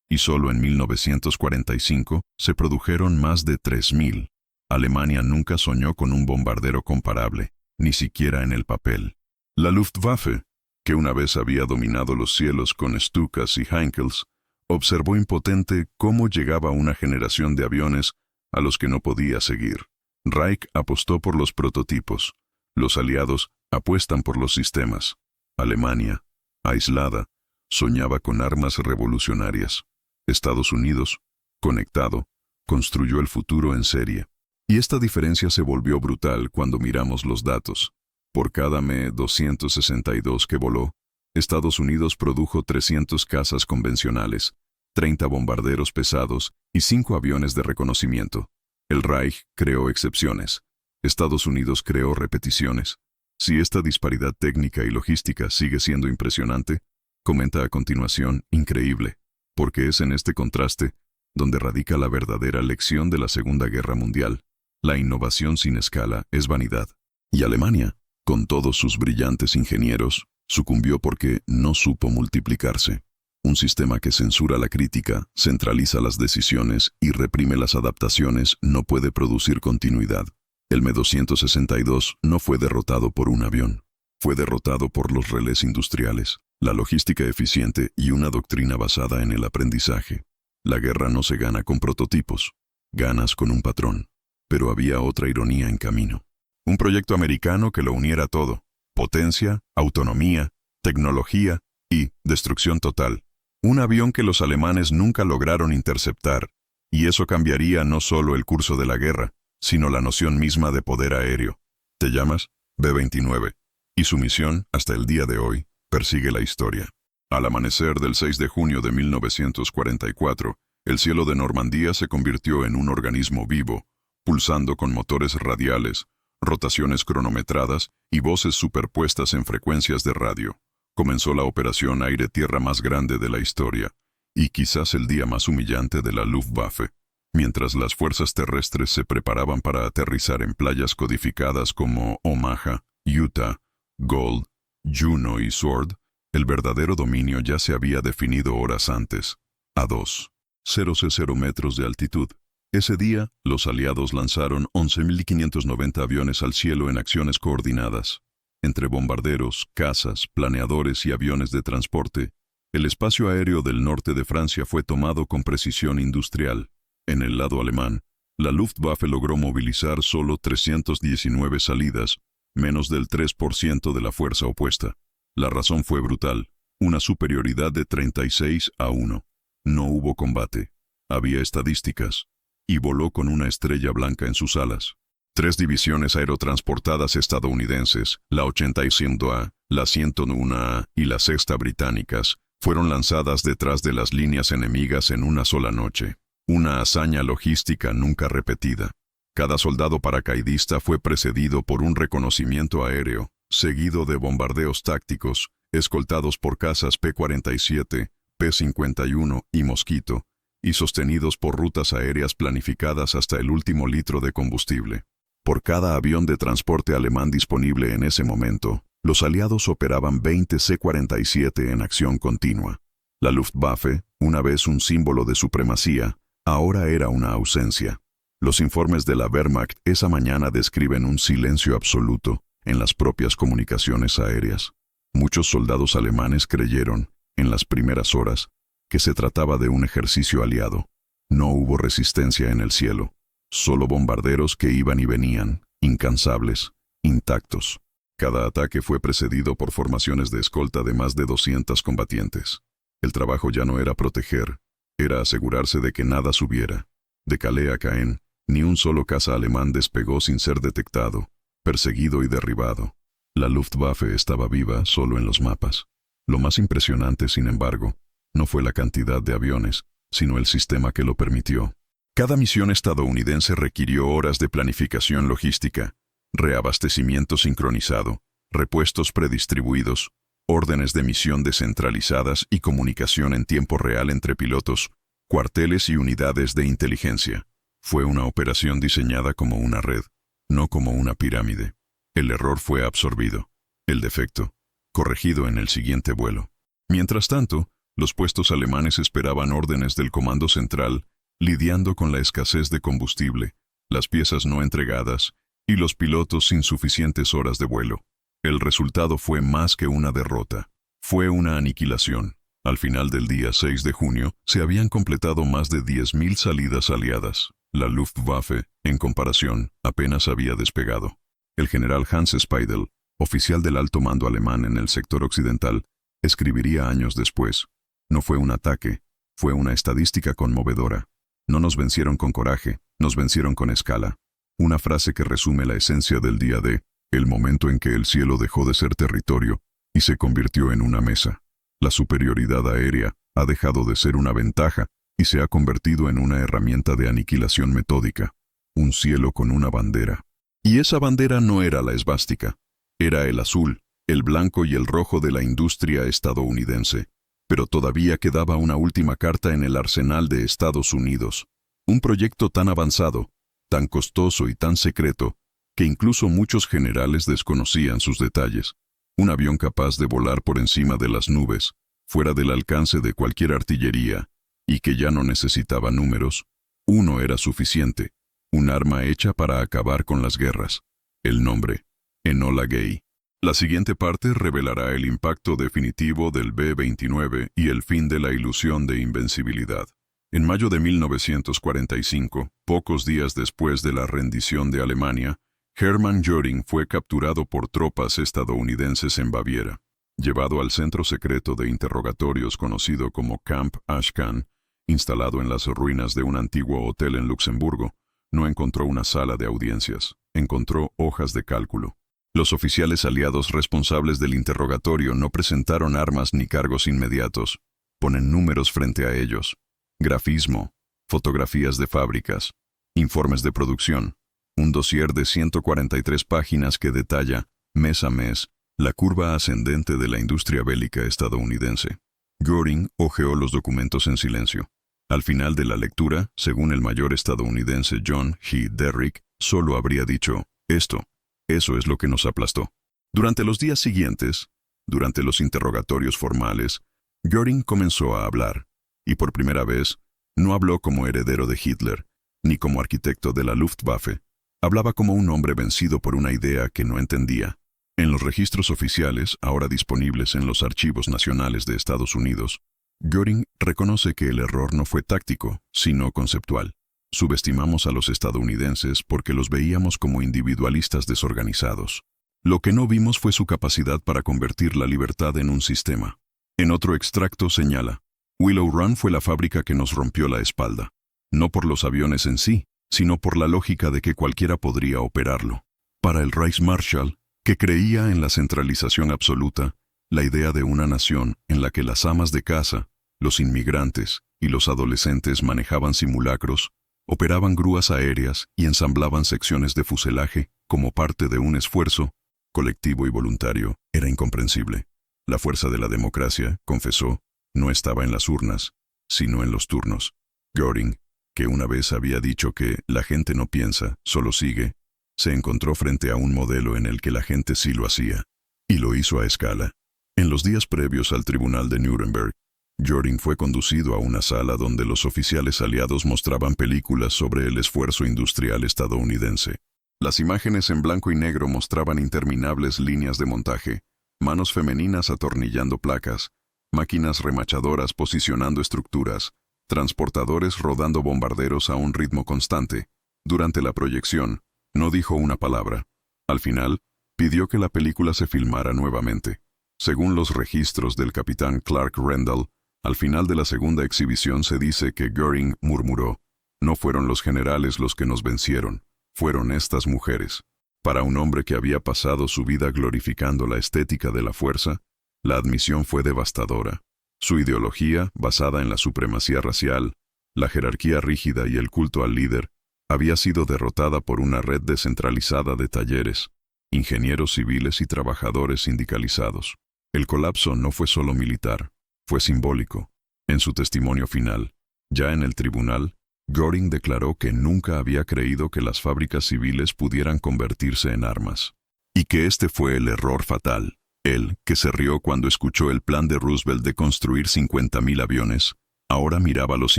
y solo en 1945 se produjeron más de 3.000. Alemania nunca soñó con un bombardero comparable, ni siquiera en el papel. La Luftwaffe, que una vez había dominado los cielos con Stukas y Heinkels, observó impotente cómo llegaba una generación de aviones a los que no podía seguir. Reich apostó por los prototipos. Los aliados apuestan por los sistemas. Alemania, aislada, soñaba con armas revolucionarias. Estados Unidos, conectado, construyó el futuro en serie. Y esta diferencia se volvió brutal cuando miramos los datos. Por cada Me-262 que voló, Estados Unidos produjo 300 cazas convencionales, 30 bombarderos pesados y 5 aviones de reconocimiento. El Reich creó excepciones. Estados Unidos creó repeticiones. Si esta disparidad técnica y logística sigue siendo impresionante, comenta a continuación, increíble, porque es en este contraste donde radica la verdadera lección de la Segunda Guerra Mundial. La innovación sin escala es vanidad. Y Alemania, con todos sus brillantes ingenieros, sucumbió porque no supo multiplicarse. Un sistema que censura la crítica, centraliza las decisiones y reprime las adaptaciones no puede producir continuidad. El Me-262 no fue derrotado por un avión. Fue derrotado por los relés industriales, la logística eficiente y una doctrina basada en el aprendizaje. La guerra no se gana con prototipos, ganas con un patrón. Pero había otra ironía en camino. Un proyecto americano que lo uniera todo: potencia, autonomía, tecnología y destrucción total. Un avión que los alemanes nunca lograron interceptar, y eso cambiaría no solo el curso de la guerra, sino la noción misma de poder aéreo. Te llamas B-29, y su misión, hasta el día de hoy, persigue la historia. Al amanecer del 6 de junio de 1944, el cielo de Normandía se convirtió en un organismo vivo, pulsando con motores radiales, rotaciones cronometradas y voces superpuestas en frecuencias de radio. Comenzó la operación aire-tierra más grande de la historia, y quizás el día más humillante de la Luftwaffe. Mientras las fuerzas terrestres se preparaban para aterrizar en playas codificadas como Omaha, Utah, Gold, Juno y Sword, el verdadero dominio ya se había definido horas antes, a 2,000 metros de altitud. Ese día, los aliados lanzaron 11.590 aviones al cielo en acciones coordinadas. Entre bombarderos, cazas, planeadores y aviones de transporte, el espacio aéreo del norte de Francia fue tomado con precisión industrial. En el lado alemán, la Luftwaffe logró movilizar solo 319 salidas, menos del 3% de la fuerza opuesta. La razón fue brutal, una superioridad de 36-1. No hubo combate, había estadísticas, y voló con una estrella blanca en sus alas. 3 divisiones aerotransportadas estadounidenses, la 85A, la 101A y la 6ª británicas, fueron lanzadas detrás de las líneas enemigas en una sola noche. Una hazaña logística nunca repetida. Cada soldado paracaidista fue precedido por un reconocimiento aéreo, seguido de bombardeos tácticos, escoltados por cazas P-47, P-51 y Mosquito, y sostenidos por rutas aéreas planificadas hasta el último litro de combustible. Por cada avión de transporte alemán disponible en ese momento, los aliados operaban 20 C-47 en acción continua. La Luftwaffe, una vez un símbolo de supremacía, ahora era una ausencia. Los informes de la Wehrmacht esa mañana describen un silencio absoluto en las propias comunicaciones aéreas. Muchos soldados alemanes creyeron, en las primeras horas, que se trataba de un ejercicio aliado. No hubo resistencia en el cielo, solo bombarderos que iban y venían, incansables, intactos. Cada ataque fue precedido por formaciones de escolta de más de 200 combatientes. El trabajo ya no era proteger, era asegurarse de que nada subiera. De Calais a Caen, ni un solo caza alemán despegó sin ser detectado, perseguido y derribado. La Luftwaffe estaba viva solo en los mapas. Lo más impresionante, sin embargo, no fue la cantidad de aviones, sino el sistema que lo permitió. Cada misión estadounidense requirió horas de planificación logística, reabastecimiento sincronizado, repuestos predistribuidos, órdenes de misión descentralizadas y comunicación en tiempo real entre pilotos, cuarteles y unidades de inteligencia. Fue una operación diseñada como una red, no como una pirámide. El error fue absorbido. El defecto, corregido en el siguiente vuelo. Mientras tanto, los puestos alemanes esperaban órdenes del Comando Central, lidiando con la escasez de combustible, las piezas no entregadas y los pilotos sin suficientes horas de vuelo. El resultado fue más que una derrota. Fue una aniquilación. Al final del día 6 de junio, se habían completado más de 10.000 salidas aliadas. La Luftwaffe, en comparación, apenas había despegado. El general Hans Speidel, oficial del alto mando alemán en el sector occidental, escribiría años después: no fue un ataque, fue una estadística conmovedora. No nos vencieron con coraje, nos vencieron con escala. Una frase que resume la esencia del día D, el momento en que el cielo dejó de ser territorio y se convirtió en una mesa. La superioridad aérea ha dejado de ser una ventaja y se ha convertido en una herramienta de aniquilación metódica. Un cielo con una bandera. Y esa bandera no era la esvástica. Era el azul, el blanco y el rojo de la industria estadounidense. Pero todavía quedaba una última carta en el arsenal de Estados Unidos. Un proyecto tan avanzado, tan costoso y tan secreto, que incluso muchos generales desconocían sus detalles. Un avión capaz de volar por encima de las nubes, fuera del alcance de cualquier artillería, y que ya no necesitaba números. Uno era suficiente, un arma hecha para acabar con las guerras. El nombre: Enola Gay. La siguiente parte revelará el impacto definitivo del B-29 y el fin de la ilusión de invencibilidad. En mayo de 1945, pocos días después de la rendición de Alemania, Hermann Göring fue capturado por tropas estadounidenses en Baviera. Llevado al centro secreto de interrogatorios conocido como Camp Ashcan, instalado en las ruinas de un antiguo hotel en Luxemburgo, no encontró una sala de audiencias, encontró hojas de cálculo. Los oficiales aliados responsables del interrogatorio no presentaron armas ni cargos inmediatos. Ponen números frente a ellos. Grafismo, fotografías de fábricas, informes de producción, un dossier de 143 páginas que detalla, mes a mes, la curva ascendente de la industria bélica estadounidense. Göring hojeó los documentos en silencio. Al final de la lectura, según el mayor estadounidense John G. Derrick, solo habría dicho: esto. Eso es lo que nos aplastó. Durante los días siguientes, durante los interrogatorios formales, Göring comenzó a hablar, y por primera vez, no habló como heredero de Hitler, ni como arquitecto de la Luftwaffe. Hablaba como un hombre vencido por una idea que no entendía. En los registros oficiales, ahora disponibles en los archivos nacionales de Estados Unidos, Göring reconoce que el error no fue táctico, sino conceptual. Subestimamos a los estadounidenses porque los veíamos como individualistas desorganizados. Lo que no vimos fue su capacidad para convertir la libertad en un sistema. En otro extracto señala: Willow Run fue la fábrica que nos rompió la espalda. No por los aviones en sí, sino por la lógica de que cualquiera podría operarlo. Para el Reichsmarschall, que creía en la centralización absoluta, la idea de una nación en la que las amas de casa, los inmigrantes y los adolescentes manejaban simulacros, operaban grúas aéreas y ensamblaban secciones de fuselaje como parte de un esfuerzo colectivo y voluntario, era incomprensible. La fuerza de la democracia, confesó, no estaba en las urnas, sino en los turnos. Göring, que una vez había dicho que la gente no piensa, solo sigue, se encontró frente a un modelo en el que la gente sí lo hacía, y lo hizo a escala. En los días previos al tribunal de Nuremberg, Göring fue conducido a una sala donde los oficiales aliados mostraban películas sobre el esfuerzo industrial estadounidense. Las imágenes en blanco y negro mostraban interminables líneas de montaje, manos femeninas atornillando placas, máquinas remachadoras posicionando estructuras, transportadores rodando bombarderos a un ritmo constante. Durante la proyección, no dijo una palabra. Al final, Pidió que la película se filmara nuevamente. Según los registros del capitán Clark Rendell, al final de la segunda exhibición se dice que Göring murmuró: «No fueron los generales los que nos vencieron, fueron estas mujeres». Para un hombre que había pasado su vida glorificando la estética de la fuerza, la admisión fue devastadora. Su ideología, basada en la supremacía racial, la jerarquía rígida y el culto al líder, había sido derrotada por una red descentralizada de talleres, ingenieros civiles y trabajadores sindicalizados. El colapso no fue solo militar, fue simbólico. En su testimonio final, ya en el tribunal, Göring declaró que nunca había creído que las fábricas civiles pudieran convertirse en armas. Y que este fue el error fatal. Él, que se rió cuando escuchó el plan de Roosevelt de construir 50.000 aviones, ahora miraba los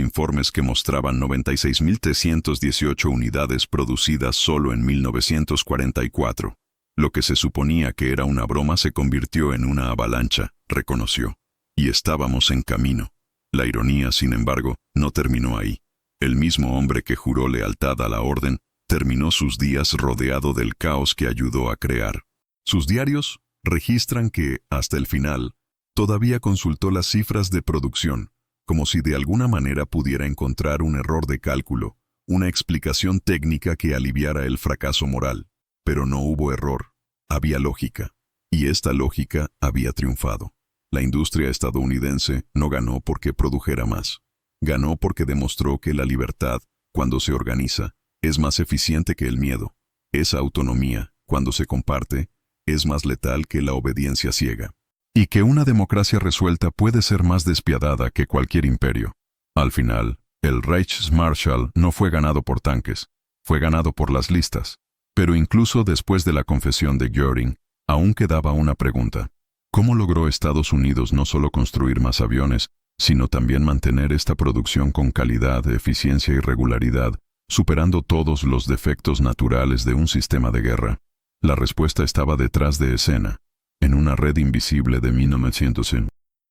informes que mostraban 96.318 unidades producidas solo en 1944. Lo que se suponía que era una broma se convirtió en una avalancha, reconoció. Y estábamos en camino. La ironía, sin embargo, no terminó ahí. El mismo hombre que juró lealtad a la orden, terminó sus días rodeado del caos que ayudó a crear. Sus diarios registran que, hasta el final, todavía consultó las cifras de producción, como si de alguna manera pudiera encontrar un error de cálculo, una explicación técnica que aliviara el fracaso moral. Pero no hubo error, había lógica, y esta lógica había triunfado. La industria estadounidense no ganó porque produjera más. Ganó porque demostró que la libertad, cuando se organiza, es más eficiente que el miedo. Esa autonomía, cuando se comparte, es más letal que la obediencia ciega. Y que una democracia resuelta puede ser más despiadada que cualquier imperio. Al final, el Reichsmarschall no fue ganado por tanques, fue ganado por las listas. Pero incluso después de la confesión de Göring, aún quedaba una pregunta. ¿Cómo logró Estados Unidos no solo construir más aviones, sino también mantener esta producción con calidad, eficiencia y regularidad, superando todos los defectos naturales de un sistema de guerra? La respuesta estaba detrás de escena, en una red invisible de 1900.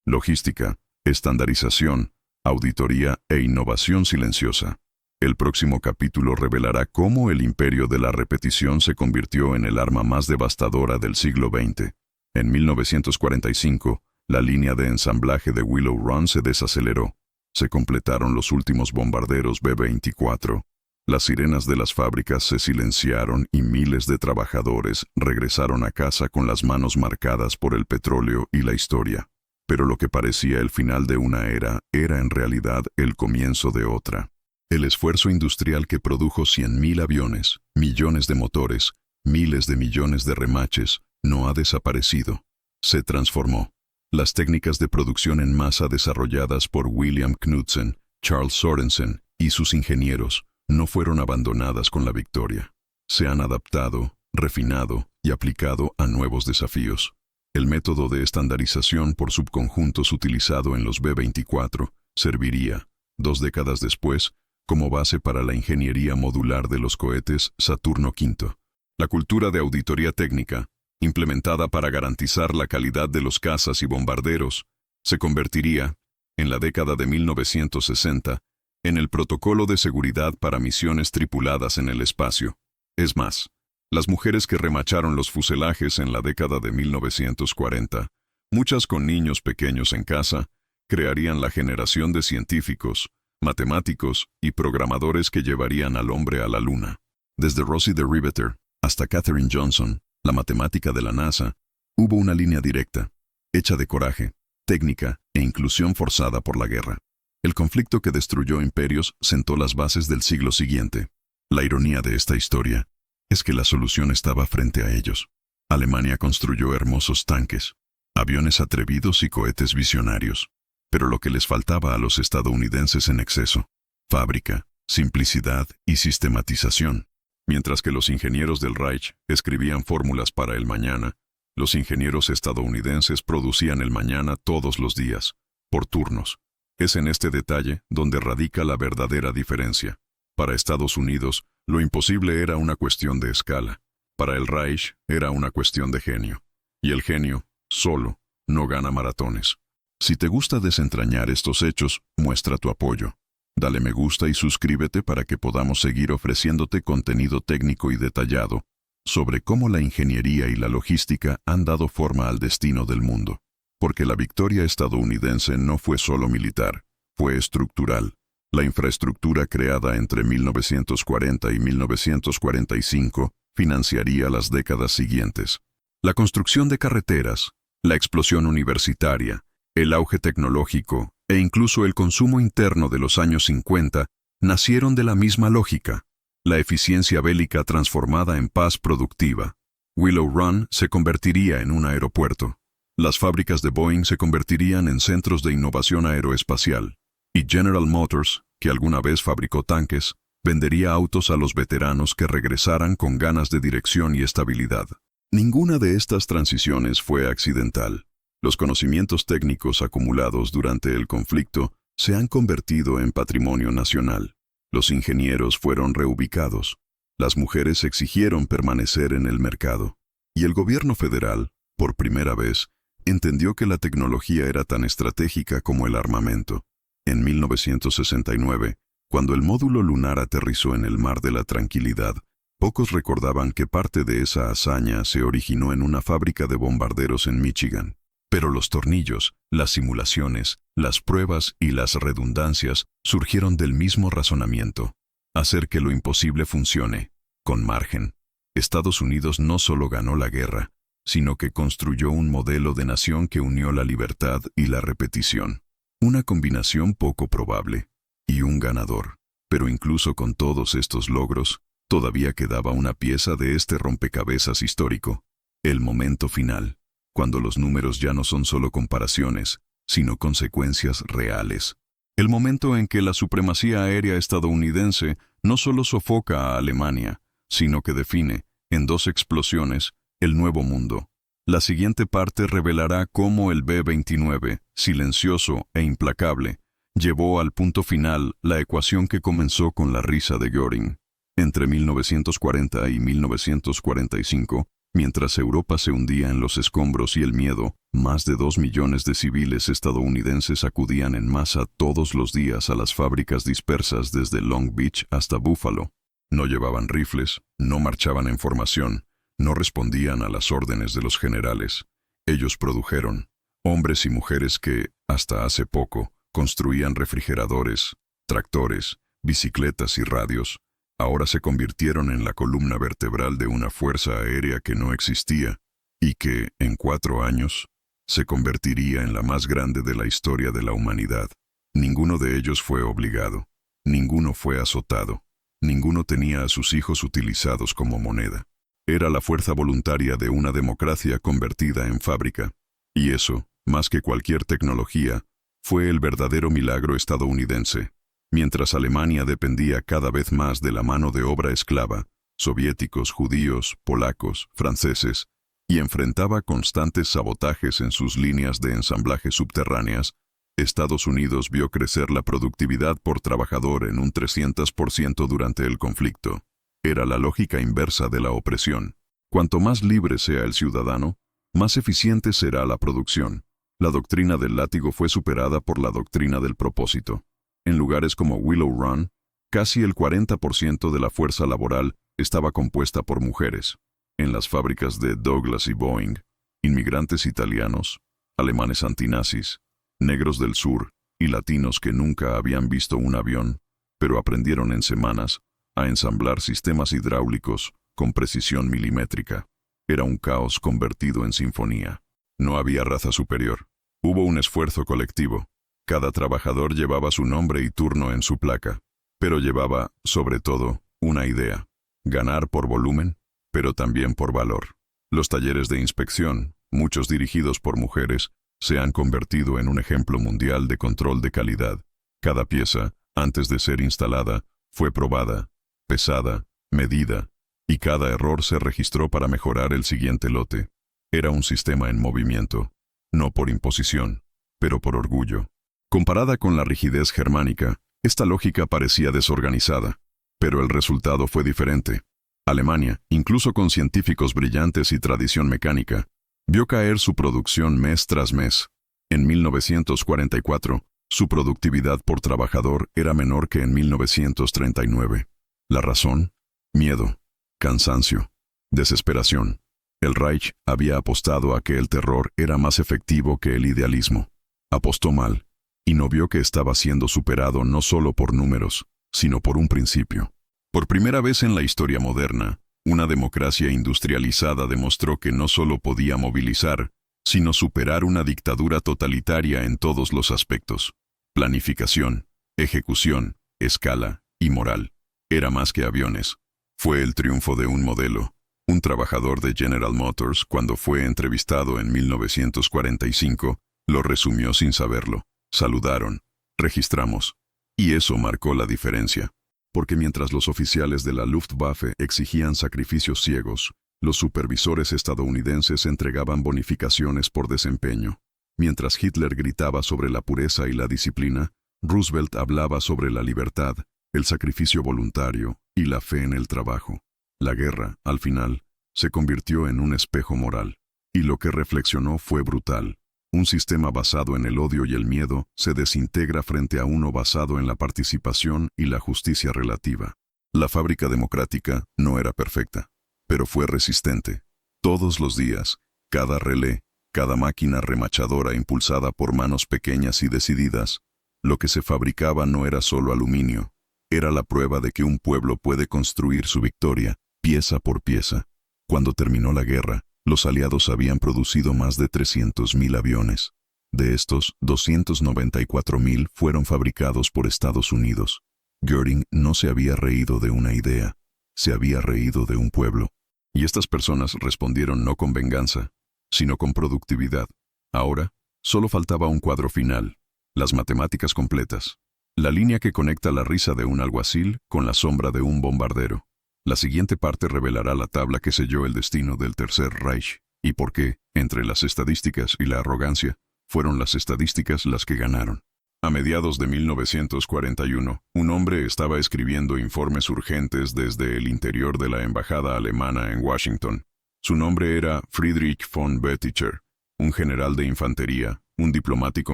Logística, estandarización, auditoría e innovación silenciosa. El próximo capítulo revelará cómo el imperio de la repetición se convirtió en el arma más devastadora del siglo XX. En 1945, la línea de ensamblaje de Willow Run se desaceleró. Se completaron los últimos bombarderos B-24. Las sirenas de las fábricas se silenciaron y miles de trabajadores regresaron a casa con las manos marcadas por el petróleo y la historia. Pero lo que parecía el final de una era en realidad el comienzo de otra. El esfuerzo industrial que produjo 100.000 aviones, millones de motores, miles de millones de remaches, no ha desaparecido. Se transformó. Las técnicas de producción en masa desarrolladas por William Knudsen, Charles Sorensen y sus ingenieros no fueron abandonadas con la victoria. Se han adaptado, refinado y aplicado a nuevos desafíos. El método de estandarización por subconjuntos utilizado en los B-24 serviría, 2 décadas después, como base para la ingeniería modular de los cohetes Saturno V. La cultura de auditoría técnica, implementada para garantizar la calidad de los cazas y bombarderos, se convertiría, en la década de 1960, en el protocolo de seguridad para misiones tripuladas en el espacio. Es más, las mujeres que remacharon los fuselajes en la década de 1940, muchas con niños pequeños en casa, crearían la generación de científicos, matemáticos y programadores que llevarían al hombre a la luna. Desde Rosie the Riveter hasta Katherine Johnson, la matemática de la NASA, hubo una línea directa, hecha de coraje, técnica e inclusión forzada por la guerra. El conflicto que destruyó imperios sentó las bases del siglo siguiente. La ironía de esta historia es que la solución estaba frente a ellos. Alemania construyó hermosos tanques, aviones atrevidos y cohetes visionarios. Pero lo que les faltaba a los estadounidenses en exceso: fábrica, simplicidad y sistematización. Mientras que los ingenieros del Reich escribían fórmulas para el mañana, los ingenieros estadounidenses producían el mañana todos los días, por turnos. Es en este detalle donde radica la verdadera diferencia. Para Estados Unidos, lo imposible era una cuestión de escala. Para el Reich era una cuestión de genio. Y el genio, solo, no gana maratones. Si te gusta desentrañar estos hechos, muestra tu apoyo. Dale me gusta y suscríbete para que podamos seguir ofreciéndote contenido técnico y detallado. sobre cómo la ingeniería y la logística han dado forma al destino del mundo. Porque la victoria estadounidense no fue solo militar, fue estructural. La infraestructura creada entre 1940 y 1945 financiaría las décadas siguientes. La construcción de carreteras, la explosión universitaria, el auge tecnológico e incluso el consumo interno de los años 50 nacieron de la misma lógica. La eficiencia bélica transformada en paz productiva. Willow Run se convertiría en un aeropuerto. Las fábricas de Boeing se convertirían en centros de innovación aeroespacial. Y General Motors, que alguna vez fabricó tanques, vendería autos a los veteranos que regresaran con ganas de dirección y estabilidad. Ninguna de estas transiciones fue accidental. Los conocimientos técnicos acumulados durante el conflicto se han convertido en patrimonio nacional. Los ingenieros fueron reubicados. Las mujeres exigieron permanecer en el mercado. Y el gobierno federal, por primera vez, entendió que la tecnología era tan estratégica como el armamento. En 1969, cuando el módulo lunar aterrizó en el Mar de la Tranquilidad, pocos recordaban que parte de esa hazaña se originó en una fábrica de bombarderos en Michigan. Pero los tornillos, las simulaciones, las pruebas y las redundancias surgieron del mismo razonamiento. Hacer que lo imposible funcione, con margen. Estados Unidos no solo ganó la guerra, sino que construyó un modelo de nación que unió la libertad y la repetición. Una combinación poco probable, y un ganador. Pero incluso con todos estos logros, todavía quedaba una pieza de este rompecabezas histórico. El momento final, cuando los números ya no son solo comparaciones, sino consecuencias reales. El momento en que la supremacía aérea estadounidense no solo sofoca a Alemania, sino que define, en dos explosiones, el nuevo mundo. La siguiente parte revelará cómo el B-29, silencioso e implacable, llevó al punto final la ecuación que comenzó con la risa de Göring. Entre 1940 y 1945, mientras Europa se hundía en los escombros y el miedo, más de 2 millones de civiles estadounidenses acudían en masa todos los días a las fábricas dispersas desde Long Beach hasta Buffalo. No llevaban rifles, no marchaban en formación, no respondían a las órdenes de los generales. Ellos produjeron, hombres y mujeres que, hasta hace poco, construían refrigeradores, tractores, bicicletas y radios, ahora se convirtieron en la columna vertebral de una fuerza aérea que no existía y que, en 4 años, se convertiría en la más grande de la historia de la humanidad. Ninguno de ellos fue obligado, ninguno fue azotado, ninguno tenía a sus hijos utilizados como moneda. Era la fuerza voluntaria de una democracia convertida en fábrica. Y eso, más que cualquier tecnología, fue el verdadero milagro estadounidense. Mientras Alemania dependía cada vez más de la mano de obra esclava, soviéticos, judíos, polacos, franceses, y enfrentaba constantes sabotajes en sus líneas de ensamblaje subterráneas, Estados Unidos vio crecer la productividad por trabajador en un 300% durante el conflicto. Era la lógica inversa de la opresión. Cuanto más libre sea el ciudadano, más eficiente será la producción. La doctrina del látigo fue superada por la doctrina del propósito. En lugares como Willow Run, casi el 40% de la fuerza laboral estaba compuesta por mujeres. En las fábricas de Douglas y Boeing, inmigrantes italianos, alemanes antinazis, negros del sur y latinos que nunca habían visto un avión, pero aprendieron en semanas a ensamblar sistemas hidráulicos con precisión milimétrica. Era un caos convertido en sinfonía. No había raza superior. Hubo un esfuerzo colectivo. Cada trabajador llevaba su nombre y turno en su placa, pero llevaba, sobre todo, una idea: ganar por volumen, pero también por valor. Los talleres de inspección, muchos dirigidos por mujeres, se han convertido en un ejemplo mundial de control de calidad. Cada pieza, antes de ser instalada, fue probada, pesada, medida, y cada error se registró para mejorar el siguiente lote. Era un sistema en movimiento, no por imposición, pero por orgullo. Comparada con la rigidez germánica, esta lógica parecía desorganizada, pero el resultado fue diferente. Alemania, incluso con científicos brillantes y tradición mecánica, vio caer su producción mes tras mes. En 1944, su productividad por trabajador era menor que en 1939. ¿La razón? Miedo, cansancio, Desesperación. El Reich había apostado a que el terror era más efectivo que el idealismo. Apostó mal, y no vio que estaba siendo superado no solo por números, sino por un principio. Por primera vez en la historia moderna, una democracia industrializada demostró que no solo podía movilizar, sino superar una dictadura totalitaria en todos los aspectos. Planificación, ejecución, escala y moral. Era más que aviones. Fue el triunfo de un modelo. Un trabajador de General Motors, cuando fue entrevistado en 1945, lo resumió sin saberlo. Saludaron, registramos. Y eso marcó la diferencia. Porque mientras los oficiales de la Luftwaffe exigían sacrificios ciegos, los supervisores estadounidenses entregaban bonificaciones por desempeño. Mientras Hitler gritaba sobre la pureza y la disciplina, Roosevelt hablaba sobre la libertad, el sacrificio voluntario y la fe en el trabajo. La guerra, al final, se convirtió en un espejo moral. Y lo que reflexionó fue brutal. Un sistema basado en el odio y el miedo se desintegra frente a uno basado en la participación y la justicia relativa. La fábrica democrática no era perfecta, pero fue resistente. Todos los días, cada relé, cada máquina remachadora impulsada por manos pequeñas y decididas, lo que se fabricaba no era solo aluminio, era la prueba de que un pueblo puede construir su victoria, pieza por pieza. Cuando terminó la guerra, los aliados habían producido más de 300.000 aviones. De estos, 294.000 fueron fabricados por Estados Unidos. Göring no se había reído de una idea, se había reído de un pueblo. Y estas personas respondieron no con venganza, sino con productividad. Ahora, solo faltaba un cuadro final, las matemáticas completas. La línea que conecta la risa de un alguacil con la sombra de un bombardero. La siguiente parte revelará la tabla que selló el destino del Tercer Reich, y por qué, entre las estadísticas y la arrogancia, fueron las estadísticas las que ganaron. A mediados de 1941, un hombre estaba escribiendo informes urgentes desde el interior de la embajada alemana en Washington. Su nombre era Friedrich von Boeticher, un general de infantería, un diplomático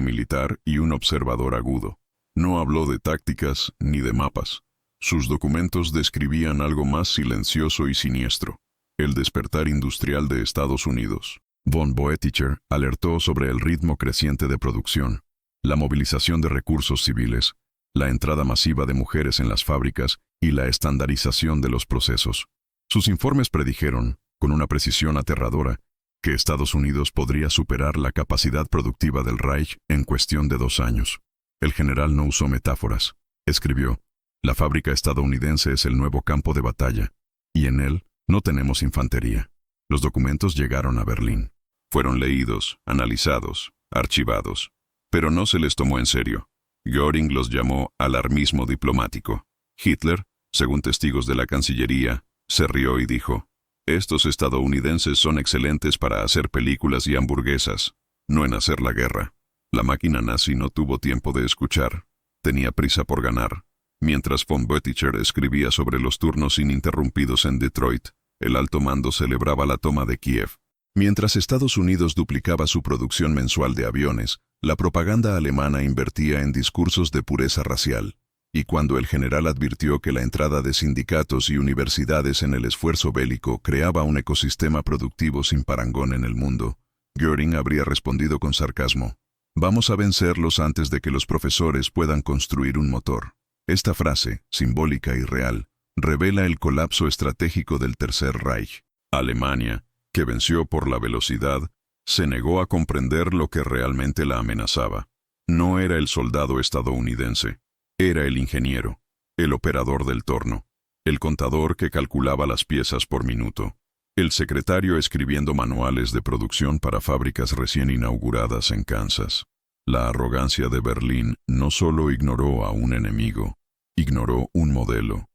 militar y un observador agudo. No habló de tácticas ni de mapas. Sus documentos describían algo más silencioso y siniestro: el despertar industrial de Estados Unidos. Von Boeticher alertó sobre el ritmo creciente de producción, la movilización de recursos civiles, la entrada masiva de mujeres en las fábricas y la estandarización de los procesos. Sus informes predijeron, con una precisión aterradora, que Estados Unidos podría superar la capacidad productiva del Reich en cuestión de 2 años. El general no usó metáforas. Escribió: la fábrica estadounidense es el nuevo campo de batalla, y en él no tenemos infantería. Los documentos llegaron a Berlín. Fueron leídos, analizados, archivados, pero no se les tomó en serio. Göring los llamó alarmismo diplomático. Hitler, según testigos de la Cancillería, se rió y dijo: estos estadounidenses son excelentes para hacer películas y hamburguesas, no en hacer la guerra. La máquina nazi no tuvo tiempo de escuchar. Tenía prisa por ganar. Mientras von Boeticher escribía sobre los turnos ininterrumpidos en Detroit, el alto mando celebraba la toma de Kiev. Mientras Estados Unidos duplicaba su producción mensual de aviones, la propaganda alemana invertía en discursos de pureza racial. Y cuando el general advirtió que la entrada de sindicatos y universidades en el esfuerzo bélico creaba un ecosistema productivo sin parangón en el mundo, Göring habría respondido con sarcasmo: vamos a vencerlos antes de que los profesores puedan construir un motor. Esta frase, simbólica y real, revela el colapso estratégico del Tercer Reich. Alemania, que venció por la velocidad, se negó a comprender lo que realmente la amenazaba. No era el soldado estadounidense, era el ingeniero, el operador del torno, el contador que calculaba las piezas por minuto, el secretario escribiendo manuales de producción para fábricas recién inauguradas en Kansas. La arrogancia de Berlín no solo ignoró a un enemigo, ignoró un modelo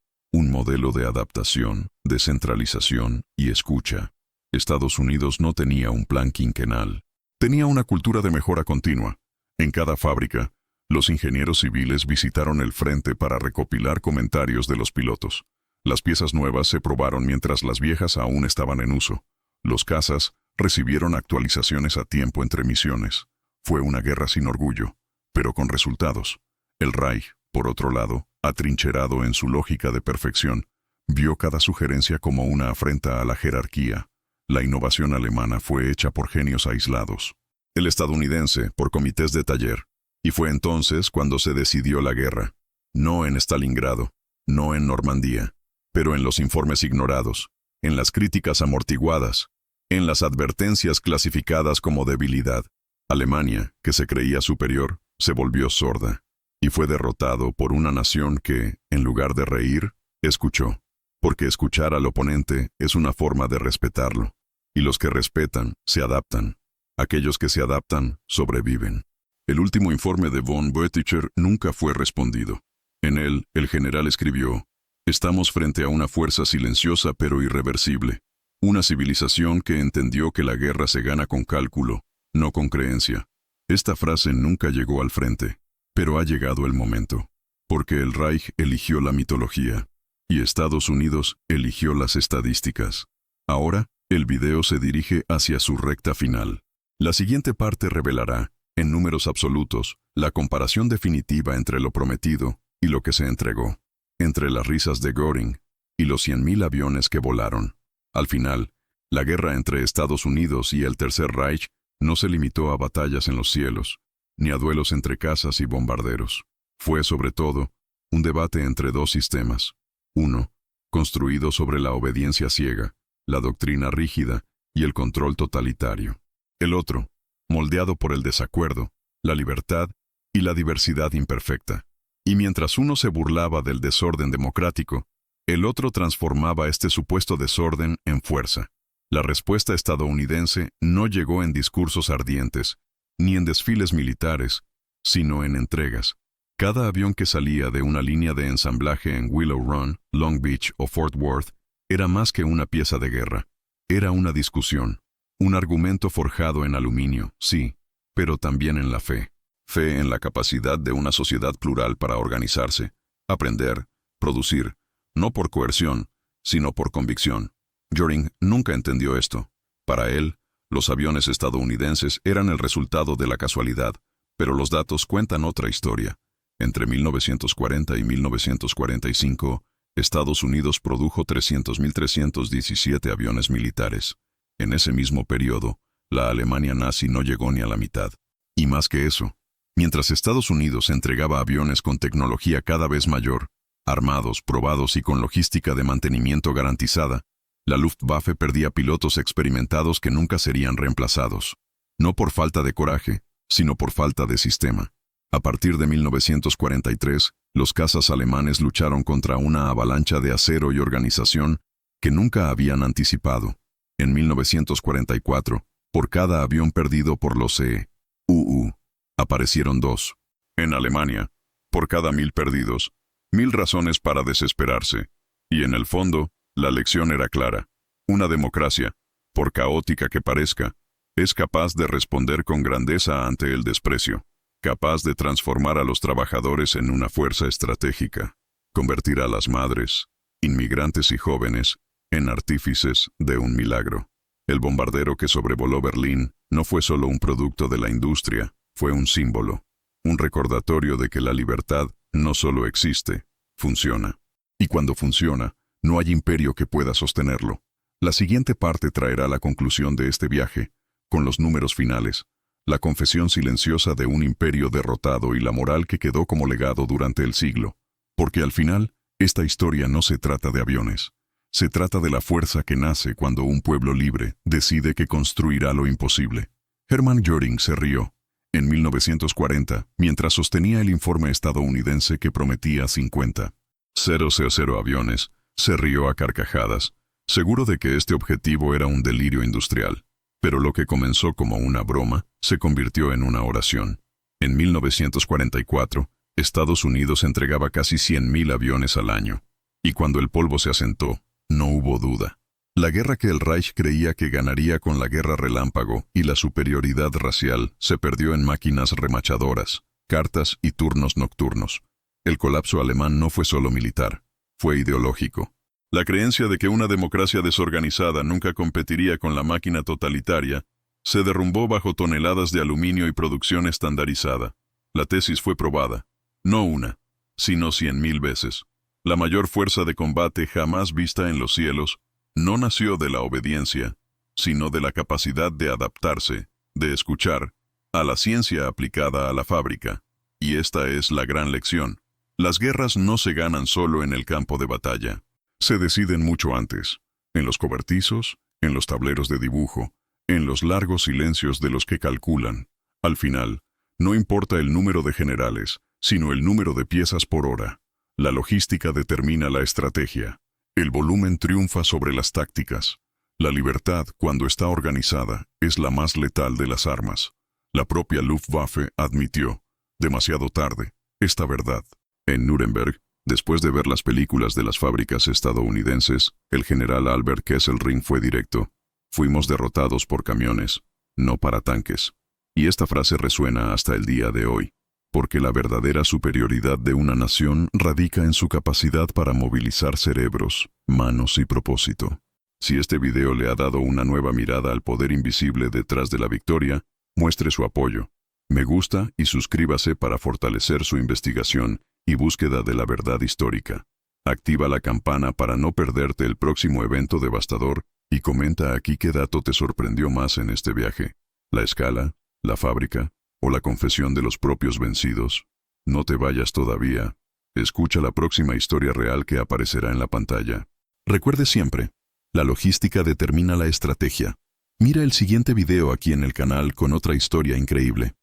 de adaptación, descentralización y escucha. Estados Unidos no tenía un plan quinquenal, tenía una cultura de mejora continua. En cada fábrica, los ingenieros civiles visitaron el frente para recopilar comentarios de los pilotos. Las piezas nuevas se probaron mientras las viejas aún estaban en uso. Los cazas recibieron actualizaciones a tiempo entre misiones. Fue una guerra sin orgullo, pero con resultados. El Reich, por otro lado, atrincherado en su lógica de perfección, Vio cada sugerencia como una afrenta a la jerarquía. La innovación alemana fue hecha por genios aislados. El estadounidense por comités de taller. Y fue entonces cuando se decidió la guerra. No en Stalingrado, no en Normandía, pero en los informes ignorados, en las críticas amortiguadas, en las advertencias clasificadas como debilidad. Alemania, que se creía superior, se volvió sorda, y fue derrotado por una nación que, en lugar de reír, escuchó. Porque escuchar al oponente es una forma de respetarlo, y los que respetan se adaptan. Aquellos que se adaptan sobreviven. El último informe de von Boeticher nunca fue respondido. En él, el general escribió: «Estamos frente a una fuerza silenciosa pero irreversible. Una civilización que entendió que la guerra se gana con cálculo, no con creencia». Esta frase nunca llegó al frente, pero ha llegado el momento. Porque el Reich eligió la mitología, y Estados Unidos eligió las estadísticas. Ahora, el video se dirige hacia su recta final. La siguiente parte revelará, en números absolutos, la comparación definitiva entre lo prometido y lo que se entregó, entre las risas de Göring y los 100.000 aviones que volaron. Al final, la guerra entre Estados Unidos y el Tercer Reich no se limitó a batallas en los cielos, ni a duelos entre cazas y bombarderos. Fue, sobre todo, un debate entre dos sistemas. Uno, construido sobre la obediencia ciega, la doctrina rígida y el control totalitario. El otro, moldeado por el desacuerdo, la libertad y la diversidad imperfecta. Y mientras uno se burlaba del desorden democrático, el otro transformaba este supuesto desorden en fuerza. La respuesta estadounidense no llegó en discursos ardientes, ni en desfiles militares, sino en entregas. Cada avión que salía de una línea de ensamblaje en Willow Run, Long Beach o Fort Worth era más que una pieza de guerra. Era una discusión, un argumento forjado en aluminio, sí, pero también en la fe. Fe en la capacidad de una sociedad plural para organizarse, aprender, producir, no por coerción, sino por convicción. Göring nunca entendió esto. Para él, los aviones estadounidenses eran el resultado de la casualidad, pero los datos cuentan otra historia. Entre 1940 y 1945, Estados Unidos produjo 300.317 aviones militares. En ese mismo periodo, la Alemania nazi no llegó ni a la mitad. Y más que eso, mientras Estados Unidos entregaba aviones con tecnología cada vez mayor, armados, probados y con logística de mantenimiento garantizada, la Luftwaffe perdía pilotos experimentados que nunca serían reemplazados. No por falta de coraje, sino por falta de sistema. A partir de 1943, los cazas alemanes lucharon contra una avalancha de acero y organización que nunca habían anticipado. En 1944, por cada avión perdido por los EUU, aparecieron dos. En Alemania, por cada 1.000 perdidos, 1.000 razones para desesperarse. Y en el fondo, la lección era clara. Una democracia, por caótica que parezca, es capaz de responder con grandeza ante el desprecio. Capaz de transformar a los trabajadores en una fuerza estratégica, convertir a las madres, inmigrantes y jóvenes en artífices de un milagro. El bombardero que sobrevoló Berlín no fue solo un producto de la industria, fue un símbolo, un recordatorio de que la libertad no solo existe, funciona. Y cuando funciona, no hay imperio que pueda sostenerlo. La siguiente parte traerá la conclusión de este viaje, con los números finales, la confesión silenciosa de un imperio derrotado y la moral que quedó como legado durante el siglo. Porque al final, esta historia no se trata de aviones. Se trata de la fuerza que nace cuando un pueblo libre decide que construirá lo imposible. Hermann Göring se rió. En 1940, mientras sostenía el informe estadounidense que prometía 50.000 aviones, se rió a carcajadas, seguro de que este objetivo era un delirio industrial. Pero lo que comenzó como una broma se convirtió en una oración. En 1944, Estados Unidos entregaba casi 100.000 aviones al año. Y cuando el polvo se asentó, no hubo duda. La guerra que el Reich creía que ganaría con la guerra relámpago y la superioridad racial se perdió en máquinas remachadoras, cartas y turnos nocturnos. El colapso alemán no fue solo militar, fue ideológico. La creencia de que una democracia desorganizada nunca competiría con la máquina totalitaria se derrumbó bajo toneladas de aluminio y producción estandarizada. La tesis fue probada, no una, sino 100.000 veces. La mayor fuerza de combate jamás vista en los cielos no nació de la obediencia, sino de la capacidad de adaptarse, de escuchar, a la ciencia aplicada a la fábrica. Y esta es la gran lección. Las guerras no se ganan solo en el campo de batalla. Se deciden mucho antes, en los cobertizos, en los tableros de dibujo, en los largos silencios de los que calculan. Al final, no importa el número de generales, sino el número de piezas por hora. La logística determina la estrategia. El volumen triunfa sobre las tácticas. La libertad, cuando está organizada, es la más letal de las armas. La propia Luftwaffe admitió, demasiado tarde, esta verdad. En Nuremberg, después de ver las películas de las fábricas estadounidenses, el general Albert Kesselring fue directo. Fuimos derrotados por camiones, no para tanques. Y esta frase resuena hasta el día de hoy, porque la verdadera superioridad de una nación radica en su capacidad para movilizar cerebros, manos y propósito. Si este video le ha dado una nueva mirada al poder invisible detrás de la victoria, muestre su apoyo. Me gusta y suscríbase para fortalecer su investigación y búsqueda de la verdad histórica. Activa la campana para no perderte el próximo evento devastador y comenta aquí qué dato te sorprendió más en este viaje. ¿La escala, la fábrica o la confesión de los propios vencidos? No te vayas todavía. Escucha la próxima historia real que aparecerá en la pantalla. Recuerde siempre, la logística determina la estrategia. Mira el siguiente video aquí en el canal con otra historia increíble.